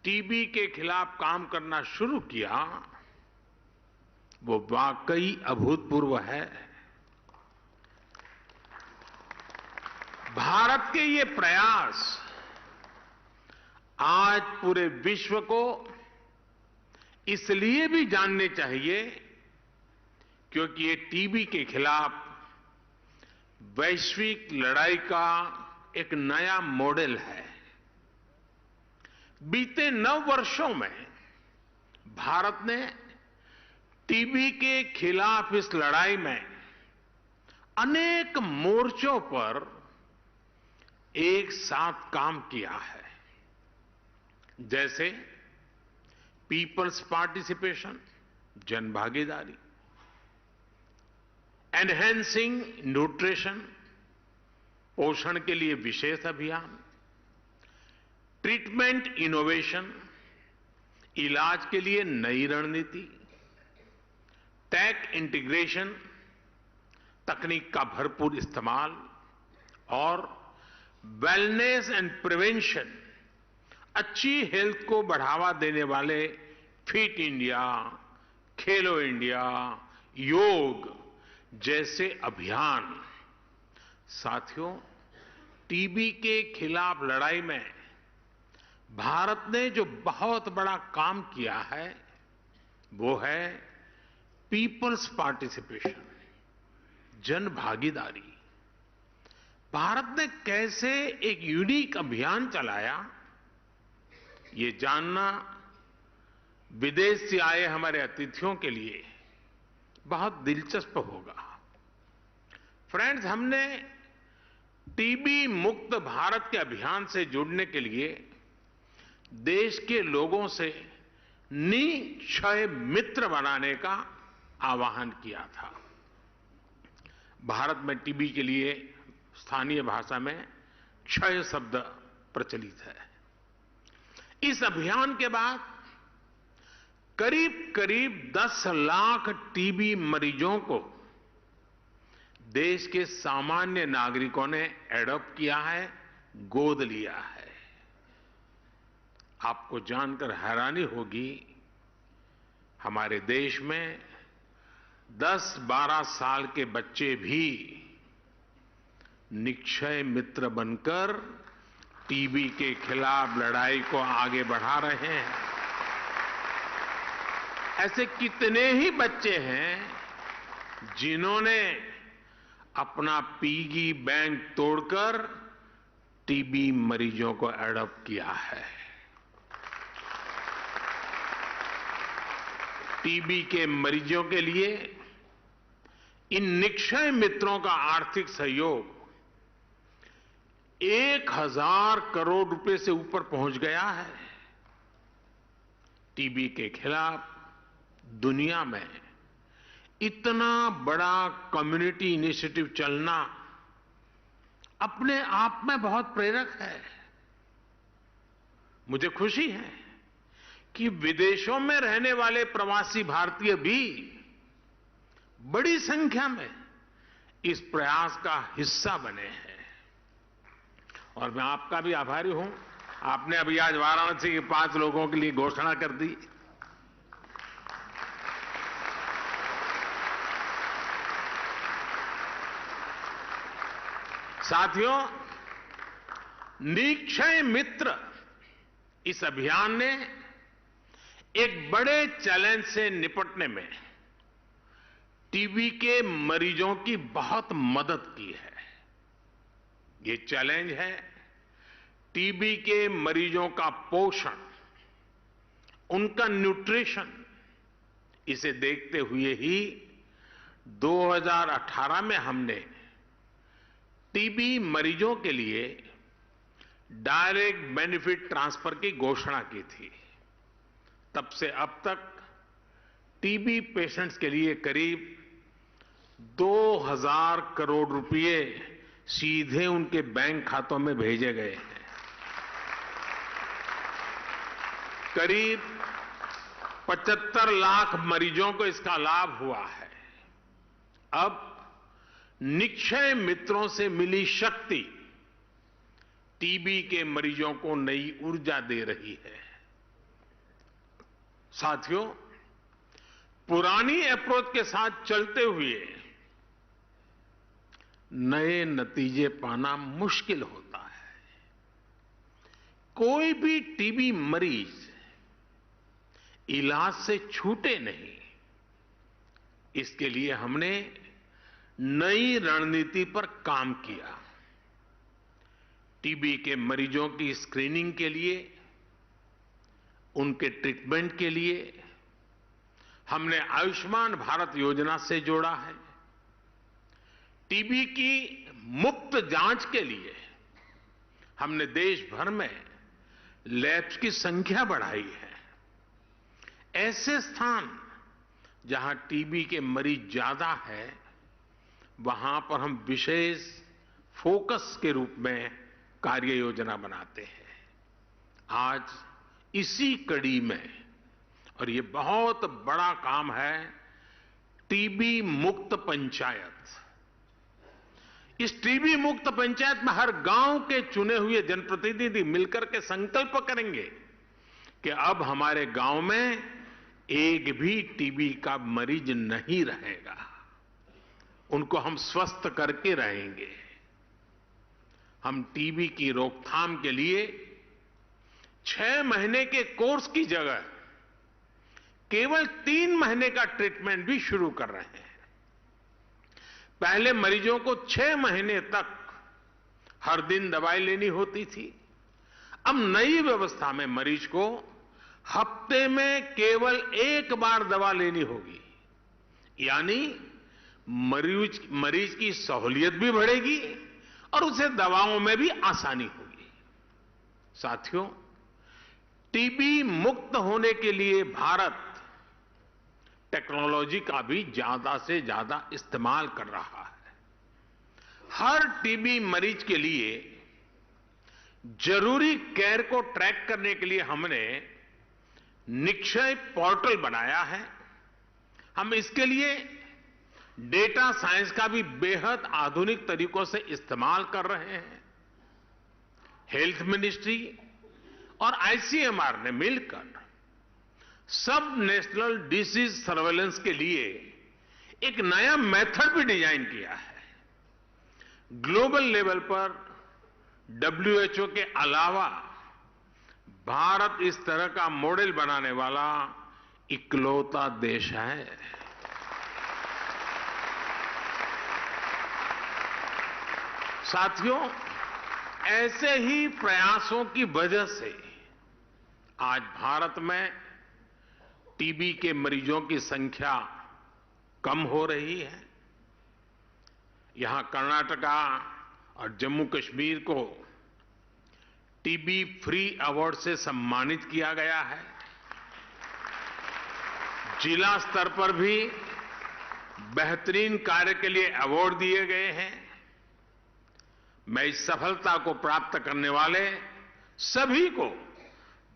S7: टीबी के खिलाफ काम करना शुरू किया, वो वाकई अभूतपूर्व है। भारत के ये प्रयास आज पूरे विश्व को इसलिए भी जानने चाहिए क्योंकि ये टीबी के खिलाफ वैश्विक लड़ाई का एक नया मॉडल है। बीते 9 वर्षों में भारत ने टीबी के खिलाफ इस लड़ाई में अनेक मोर्चों पर एक साथ काम किया है, जैसे पीपल्स पार्टिसिपेशन, जन भागीदारी, एनहेंसिंग न्यूट्रिशन, पोषण के लिए विशेष अभियान, ट्रीटमेंट इनोवेशन, इलाज के लिए नई रणनीति, टेक इंटीग्रेशन, तकनीक का भरपूर इस्तेमाल और वेलनेस एंड प्रिवेंशन, अच्छी हेल्थ को बढ़ावा देने वाले फिट इंडिया, खेलो इंडिया, योग जैसे अभियान। साथियों, टीबी के खिलाफ लड़ाई में भारत ने जो बहुत बड़ा काम किया है वो है पीपल्स पार्टिसिपेशन, जन भागीदारी। भारत ने कैसे एक यूनिक अभियान चलाया, ये जानना विदेश से आए हमारे अतिथियों के लिए बहुत दिलचस्प होगा। फ्रेंड्स, हमने टीबी मुक्त भारत के अभियान से जुड़ने के लिए देश के लोगों से निक्षय मित्र बनाने का आह्वान किया था। भारत में टीबी के लिए स्थानीय भाषा में क्षय शब्द प्रचलित है। इस अभियान के बाद करीब 10 लाख टीबी मरीजों को देश के सामान्य नागरिकों ने एडॉप्ट किया है, गोद लिया है। आपको जानकर हैरानी होगी, हमारे देश में 10-12 साल के बच्चे भी निक्षय मित्र बनकर टीबी के खिलाफ लड़ाई को आगे बढ़ा रहे हैं। ऐसे कितने ही बच्चे हैं जिन्होंने अपना पिगी बैंक तोड़कर टीबी मरीजों को एडॉप्ट किया है। टीबी के मरीजों के लिए इन निक्षय मित्रों का आर्थिक सहयोग 1000 करोड़ रुपए से ऊपर पहुंच गया है। टीबी के खिलाफ दुनिया में इतना बड़ा कम्युनिटी इनिशिएटिव चलना अपने आप में बहुत प्रेरक है। मुझे खुशी है कि विदेशों में रहने वाले प्रवासी भारतीय भी बड़ी संख्या में इस प्रयास का हिस्सा बने हैं और मैं आपका भी आभारी हूं। आपने अभी आज वाराणसी के 5 लोगों के लिए घोषणा कर दी। साथियों, निक्षय मित्र इस अभियान ने एक बड़े चैलेंज से निपटने में टीबी के मरीजों की बहुत मदद की है। ये चैलेंज है टीबी के मरीजों का पोषण, उनका न्यूट्रिशन। इसे देखते हुए ही 2018 में हमने टीबी मरीजों के लिए डायरेक्ट बेनिफिट ट्रांसफर की घोषणा की थी। तब से अब तक टीबी पेशेंट्स के लिए करीब 2000 करोड़ रुपए सीधे उनके बैंक खातों में भेजे गए हैं। करीब 75 लाख मरीजों को इसका लाभ हुआ है। अब निक्षय मित्रों से मिली शक्ति टीबी के मरीजों को नई ऊर्जा दे रही है। साथियों, पुरानी अप्रोच के साथ चलते हुए नए नतीजे पाना मुश्किल होता है। कोई भी टीबी मरीज इलाज से छूटे नहीं, इसके लिए हमने नई रणनीति पर काम किया। टीबी के मरीजों की स्क्रीनिंग के लिए, उनके ट्रीटमेंट के लिए हमने आयुष्मान भारत योजना से जोड़ा है। टीबी की मुफ्त जांच के लिए हमने देश भर में लैब्स की संख्या बढ़ाई है। ऐसे स्थान जहां टीबी के मरीज ज्यादा है, वहां पर हम विशेष फोकस के रूप में कार्य योजना बनाते हैं। आज इसी कड़ी में, और ये बहुत बड़ा काम है, टीबी मुक्त पंचायत। इस टीबी मुक्त पंचायत में हर गांव के चुने हुए जनप्रतिनिधि मिलकर के संकल्प करेंगे कि अब हमारे गांव में एक भी टीबी का मरीज नहीं रहेगा। उनको हम स्वस्थ करके रहेंगे। हम टीबी की रोकथाम के लिए 6 महीने के कोर्स की जगह केवल 3 महीने का ट्रीटमेंट भी शुरू कर रहे हैं। पहले मरीजों को 6 महीने तक हर दिन दवाई लेनी होती थी। अब नई व्यवस्था में मरीज को हफ्ते में केवल 1 बार दवा लेनी होगी। यानी मरीज की सहूलियत भी बढ़ेगी और उसे दवाओं में भी आसानी होगी। साथियों, टीबी मुक्त होने के लिए भारत टेक्नोलॉजी का भी ज्यादा से ज्यादा इस्तेमाल कर रहा है। हर टीबी मरीज के लिए जरूरी केयर को ट्रैक करने के लिए हमने निक्षय पोर्टल बनाया है। हम इसके लिए डेटा साइंस का भी बेहद आधुनिक तरीकों से इस्तेमाल कर रहे हैं। हेल्थ मिनिस्ट्री और आईसीएमआर ने मिलकर सब नेशनल डिसीज सर्वेलेंस के लिए एक नया मेथड भी डिजाइन किया है। ग्लोबल लेवल पर WHO के अलावा भारत इस तरह का मॉडल बनाने वाला इकलौता देश है। साथियों, ऐसे ही प्रयासों की वजह से आज भारत में टीबी के मरीजों की संख्या कम हो रही है। यहां कर्नाटका और जम्मू कश्मीर को टीबी फ्री अवार्ड से सम्मानित किया गया है। जिला स्तर पर भी बेहतरीन कार्य के लिए अवार्ड दिए गए हैं। मैं इस सफलता को प्राप्त करने वाले सभी को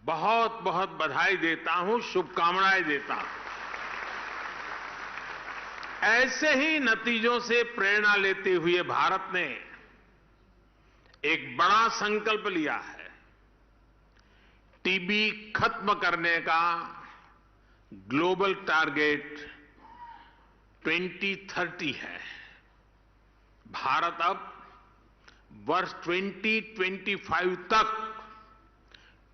S7: बहुत बहुत बधाई देता हूं, शुभकामनाएं देता हूं। ऐसे ही नतीजों से प्रेरणा लेते हुए भारत ने एक बड़ा संकल्प लिया है। टीबी खत्म करने का ग्लोबल टारगेट 2030 है। भारत अब वर्ष 2025 तक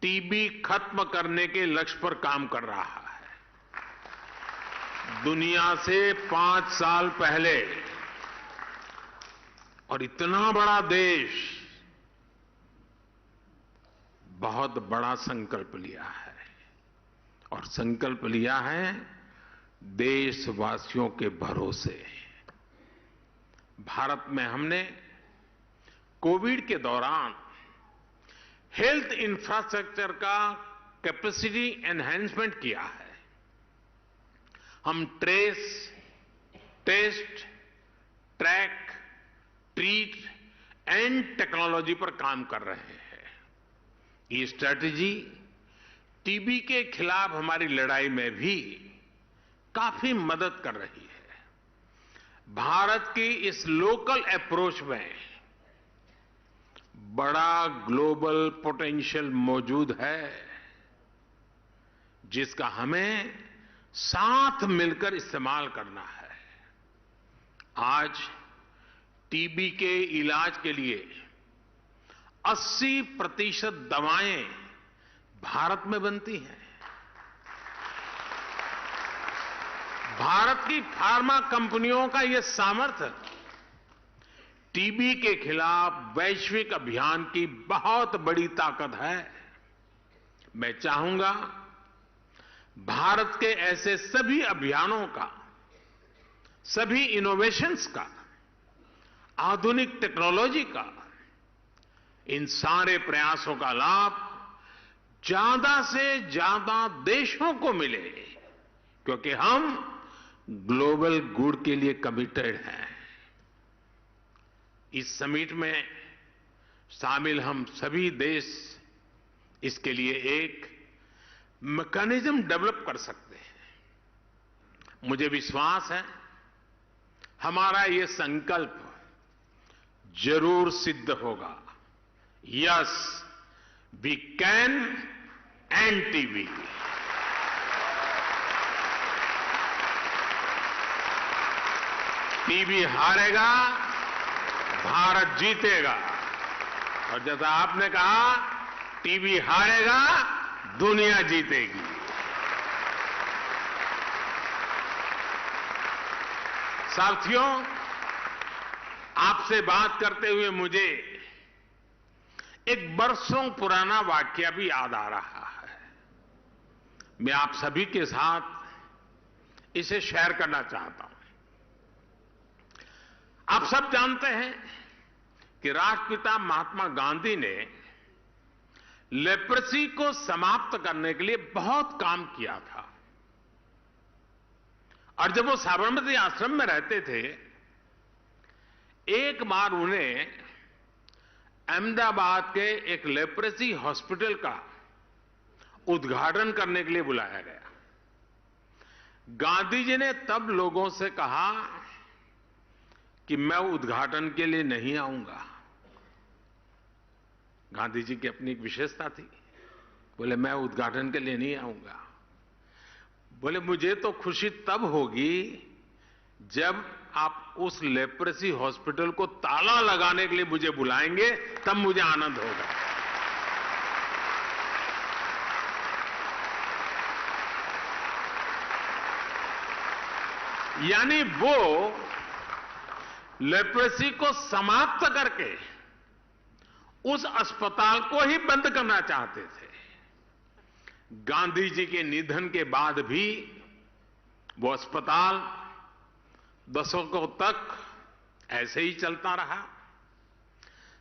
S7: टीबी खत्म करने के लक्ष्य पर काम कर रहा है। दुनिया से 5 साल पहले, और इतना बड़ा देश बहुत बड़ा संकल्प लिया है, और संकल्प लिया है देशवासियों के भरोसे। भारत में हमने कोविड के दौरान हेल्थ इंफ्रास्ट्रक्चर का कैपेसिटी एनहांसमेंट किया है। हम trace, test, track, treat and technology पर काम कर रहे हैं। ये स्ट्रैटेजी टीबी के खिलाफ हमारी लड़ाई में भी काफी मदद कर रही है। भारत की इस लोकल अप्रोच में बड़ा ग्लोबल पोटेंशियल मौजूद है, जिसका हमें साथ मिलकर इस्तेमाल करना है। आज टीबी के इलाज के लिए 80% दवाएं भारत में बनती हैं। भारत की फार्मा कंपनियों का यह सामर्थ्य टीबी के खिलाफ वैश्विक अभियान की बहुत बड़ी ताकत है। मैं चाहूंगा भारत के ऐसे सभी अभियानों का, सभी इनोवेशंस का, आधुनिक टेक्नोलॉजी का, इन सारे प्रयासों का लाभ ज्यादा से ज्यादा देशों को मिले, क्योंकि हम ग्लोबल गुड के लिए कमिटेड हैं। इस समिट में शामिल हम सभी देश इसके लिए एक मैकेनिज्म डेवलप कर सकते हैं। मुझे विश्वास है हमारा ये संकल्प जरूर सिद्ध होगा। Yes, we can end TB. TB हारेगा, भारत जीतेगा। और जैसा आपने कहा, टीबी हारेगा, दुनिया जीतेगी। साथियों, आपसे बात करते हुए मुझे एक बरसों पुराना वाकया भी याद आ रहा है। मैं आप सभी के साथ इसे शेयर करना चाहता हूं। आप सब जानते हैं कि राष्ट्रपिता महात्मा गांधी ने लेप्रेसी को समाप्त करने के लिए बहुत काम किया था। और जब वो साबरमती आश्रम में रहते थे, एक बार उन्हें अहमदाबाद के एक लेप्रेसी हॉस्पिटल का उद्घाटन करने के लिए बुलाया गया। गांधी जी ने तब लोगों से कहा कि मैं उद्घाटन के लिए नहीं आऊंगा। गांधी जी की अपनी एक विशेषता थी, बोले मैं उद्घाटन के लिए नहीं आऊंगा, बोले मुझे तो खुशी तब होगी जब आप उस लेप्रेसी हॉस्पिटल को ताला लगाने के लिए मुझे बुलाएंगे, तब मुझे आनंद होगा। यानी वो लेप्रेसी को समाप्त करके उस अस्पताल को ही बंद करना चाहते थे। गांधी जी के निधन के बाद भी वो अस्पताल दशकों तक ऐसे ही चलता रहा।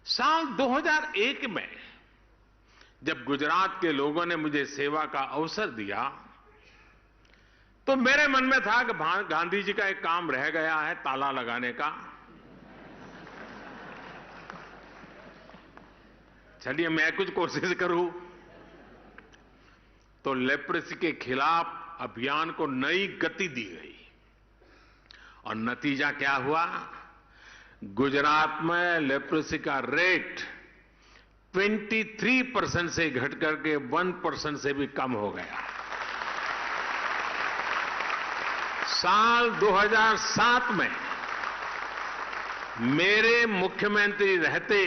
S7: साल 2001 में जब गुजरात के लोगों ने मुझे सेवा का अवसर दिया तो मेरे मन में था कि गांधी जी का एक काम रह गया है, ताला लगाने का। चलिए मैं कुछ कोशिश करूं। तो लेप्रेसी के खिलाफ अभियान को नई गति दी गई और नतीजा क्या हुआ? गुजरात में लेप्रेसी का रेट 23% से घट करके 1% से भी कम हो गया। साल 2007 में मेरे मुख्यमंत्री रहते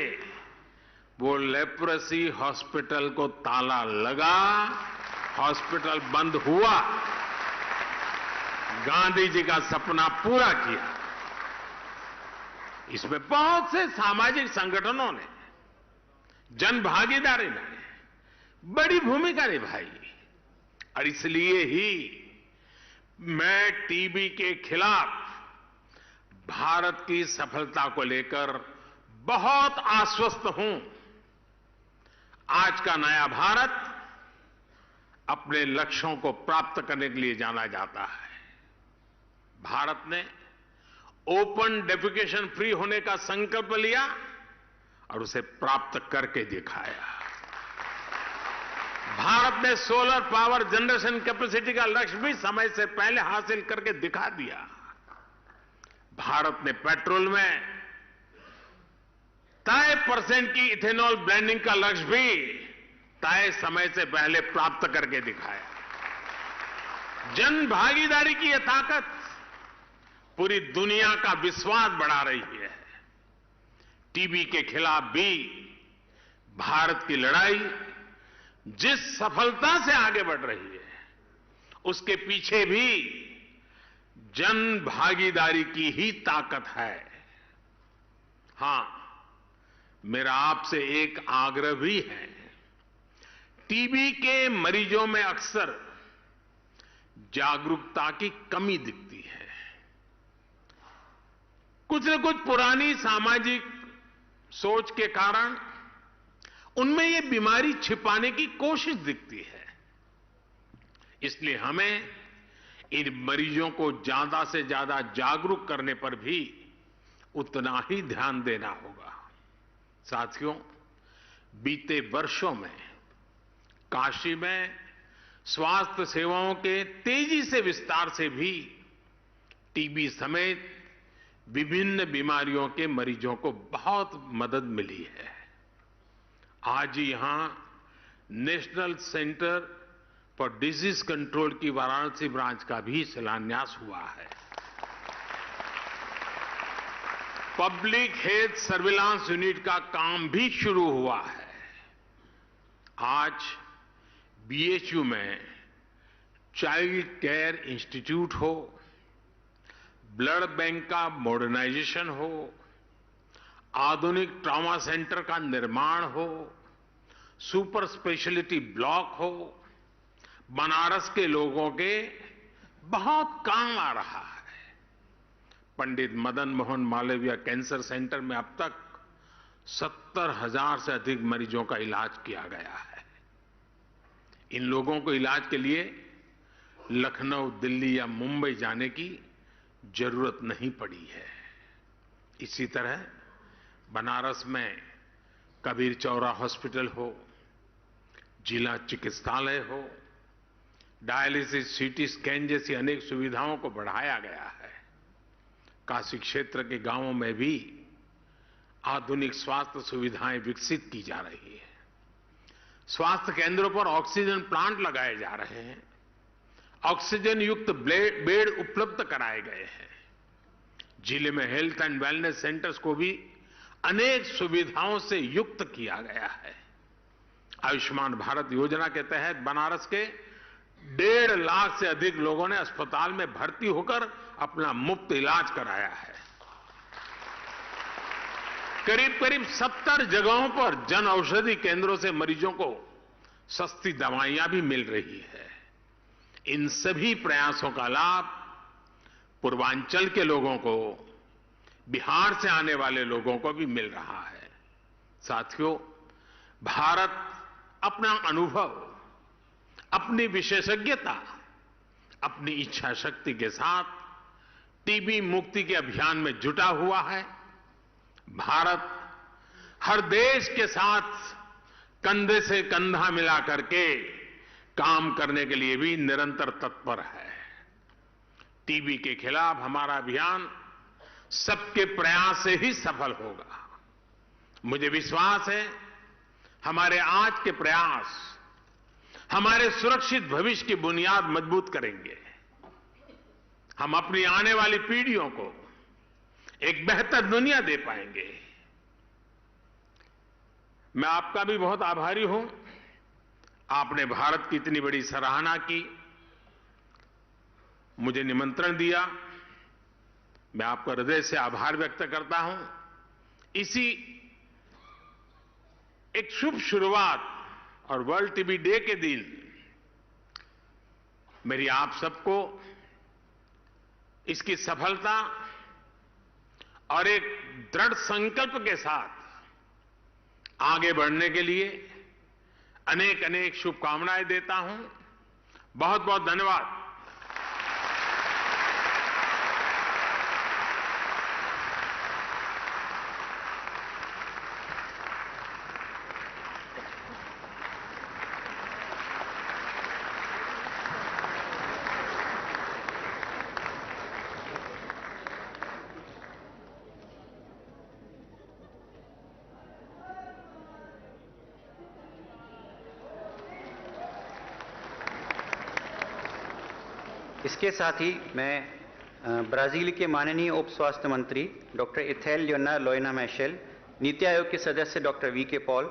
S7: वो लेप्रेसी हॉस्पिटल को ताला लगा, हॉस्पिटल बंद हुआ, गांधी जी का सपना पूरा किया। इसमें बहुत से सामाजिक संगठनों ने, जन भागीदारी ने बड़ी भूमिका निभाई और इसलिए ही मैं टीबी के खिलाफ भारत की सफलता को लेकर बहुत आश्वस्त हूं। आज का नया भारत अपने लक्ष्यों को प्राप्त करने के लिए जाना जाता है। भारत ने ओपन डेफिकेशन फ्री होने का संकल्प लिया और उसे प्राप्त करके दिखाया। भारत ने सोलर पावर जनरेशन कैपेसिटी का लक्ष्य भी समय से पहले हासिल करके दिखा दिया। भारत ने पेट्रोल में तय % की इथेनॉल ब्लेंडिंग का लक्ष्य भी तय समय से पहले प्राप्त करके दिखाया। जन भागीदारी की यह ताकत पूरी दुनिया का विश्वास बढ़ा रही है। टीबी के खिलाफ भी भारत की लड़ाई जिस सफलता से आगे बढ़ रही है उसके पीछे भी जन भागीदारी की ही ताकत है। हां, मेरा आपसे एक आग्रह भी है। टीबी के मरीजों में अक्सर जागरूकता की कमी दिखती है। कुछ न कुछ पुरानी सामाजिक सोच के कारण उनमें ये बीमारी छिपाने की कोशिश दिखती है। इसलिए हमें इन मरीजों को ज्यादा से ज्यादा जागरूक करने पर भी उतना ही ध्यान देना होगा। साथियों, बीते वर्षों में काशी में स्वास्थ्य सेवाओं के तेजी से विस्तार से भी टीबी समेत विभिन्न बीमारियों के मरीजों को बहुत मदद मिली है। आज यहां national centre for disease control की वाराणसी ब्रांच का भी शिलान्यास हुआ है। पब्लिक हेल्थ सर्विलांस यूनिट का काम भी शुरू हुआ है। आज बीएचयू में चाइल्ड केयर इंस्टीट्यूट हो, ब्लड बैंक का मॉडर्नाइजेशन हो, आधुनिक ट्रॉमा सेंटर का निर्माण हो, सुपर स्पेशलिटी ब्लॉक हो, बनारस के लोगों के बहुत काम आ रहा है। पंडित मदन मोहन मालवीय कैंसर सेंटर में अब तक 70,000 से अधिक मरीजों का इलाज किया गया है। इन लोगों को इलाज के लिए लखनऊ, दिल्ली या मुंबई जाने की जरूरत नहीं पड़ी है। इसी तरह बनारस में कबीर चौरा हॉस्पिटल हो, जिला चिकित्सालय हो, डायलिसिस, सीटी स्कैन जैसी अनेक सुविधाओं को बढ़ाया गया है। काशी क्षेत्र के गांवों में भी आधुनिक स्वास्थ्य सुविधाएं विकसित की जा रही है। स्वास्थ्य केंद्रों पर ऑक्सीजन प्लांट लगाए जा रहे हैं ऑक्सीजन युक्त बेड उपलब्ध कराए गए हैं। जिले में हेल्थ एंड वेलनेस सेंटर्स को भी अनेक सुविधाओं से युक्त किया गया है। आयुष्मान भारत योजना के तहत बनारस के 1.5 लाख से अधिक लोगों ने अस्पताल में भर्ती होकर अपना मुफ्त इलाज कराया है। करीब 70 जगहों पर जन औषधि केंद्रों से मरीजों को सस्ती दवाइयां भी मिल रही है। इन सभी प्रयासों का लाभ पूर्वांचल के लोगों को, बिहार से आने वाले लोगों को भी मिल रहा है। साथियों, भारत अपना अनुभव, अपनी विशेषज्ञता, अपनी इच्छा शक्ति के साथ टीबी मुक्ति के अभियान में जुटा हुआ है। भारत हर देश के साथ कंधे से कंधा मिला करके काम करने के लिए भी निरंतर तत्पर है। टीबी के खिलाफ हमारा अभियान सबके प्रयास से ही सफल होगा। मुझे विश्वास है हमारे आज के प्रयास हमारे सुरक्षित भविष्य की बुनियाद मजबूत करेंगे। हम अपनी आने वाली पीढ़ियों को एक बेहतर दुनिया दे पाएंगे। मैं आपका भी बहुत आभारी हूं। आपने भारत की इतनी बड़ी सराहना की, मुझे निमंत्रण दिया। मैं आपका हृदय से आभार व्यक्त करता हूं। इसी एक शुभ शुरुआत और वर्ल्ड टीबी डे के दिन मेरी आप सबको इसकी सफलता और एक दृढ़ संकल्प के साथ आगे बढ़ने के लिए अनेक शुभकामनाएं देता हूं। बहुत बहुत धन्यवाद।
S4: इसके साथ ही मैं ब्राजील के माननीय उप स्वास्थ्य मंत्री डॉक्टर इथेल लियोना लोइना मैशेल, नीति आयोग के सदस्य doctor VK. Paul,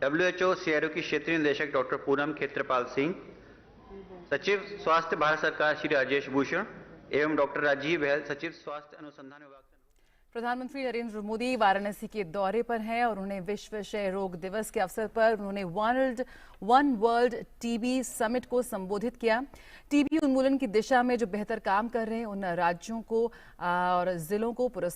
S4: WHO CRO की क्षेत्रीय निदेशक डॉक्टर पूनम खेत्रपाल सिंह, सचिव स्वास्थ्य भारत सरकार श्री राजेश भूषण एवं डॉक्टर राजीव बहल, सचिव स्वास्थ्य अनुसंधान विभाग।
S1: प्रधानमंत्री नरेंद्र मोदी वाराणसी के दौरे पर हैं और उन्हें विश्व क्षय रोग दिवस के अवसर पर उन्होंने वन वर्ल्ड टीबी समिट को संबोधित किया। टीबी उन्मूलन की दिशा में जो बेहतर काम कर रहे हैं उन राज्यों को और जिलों को पुरस्कार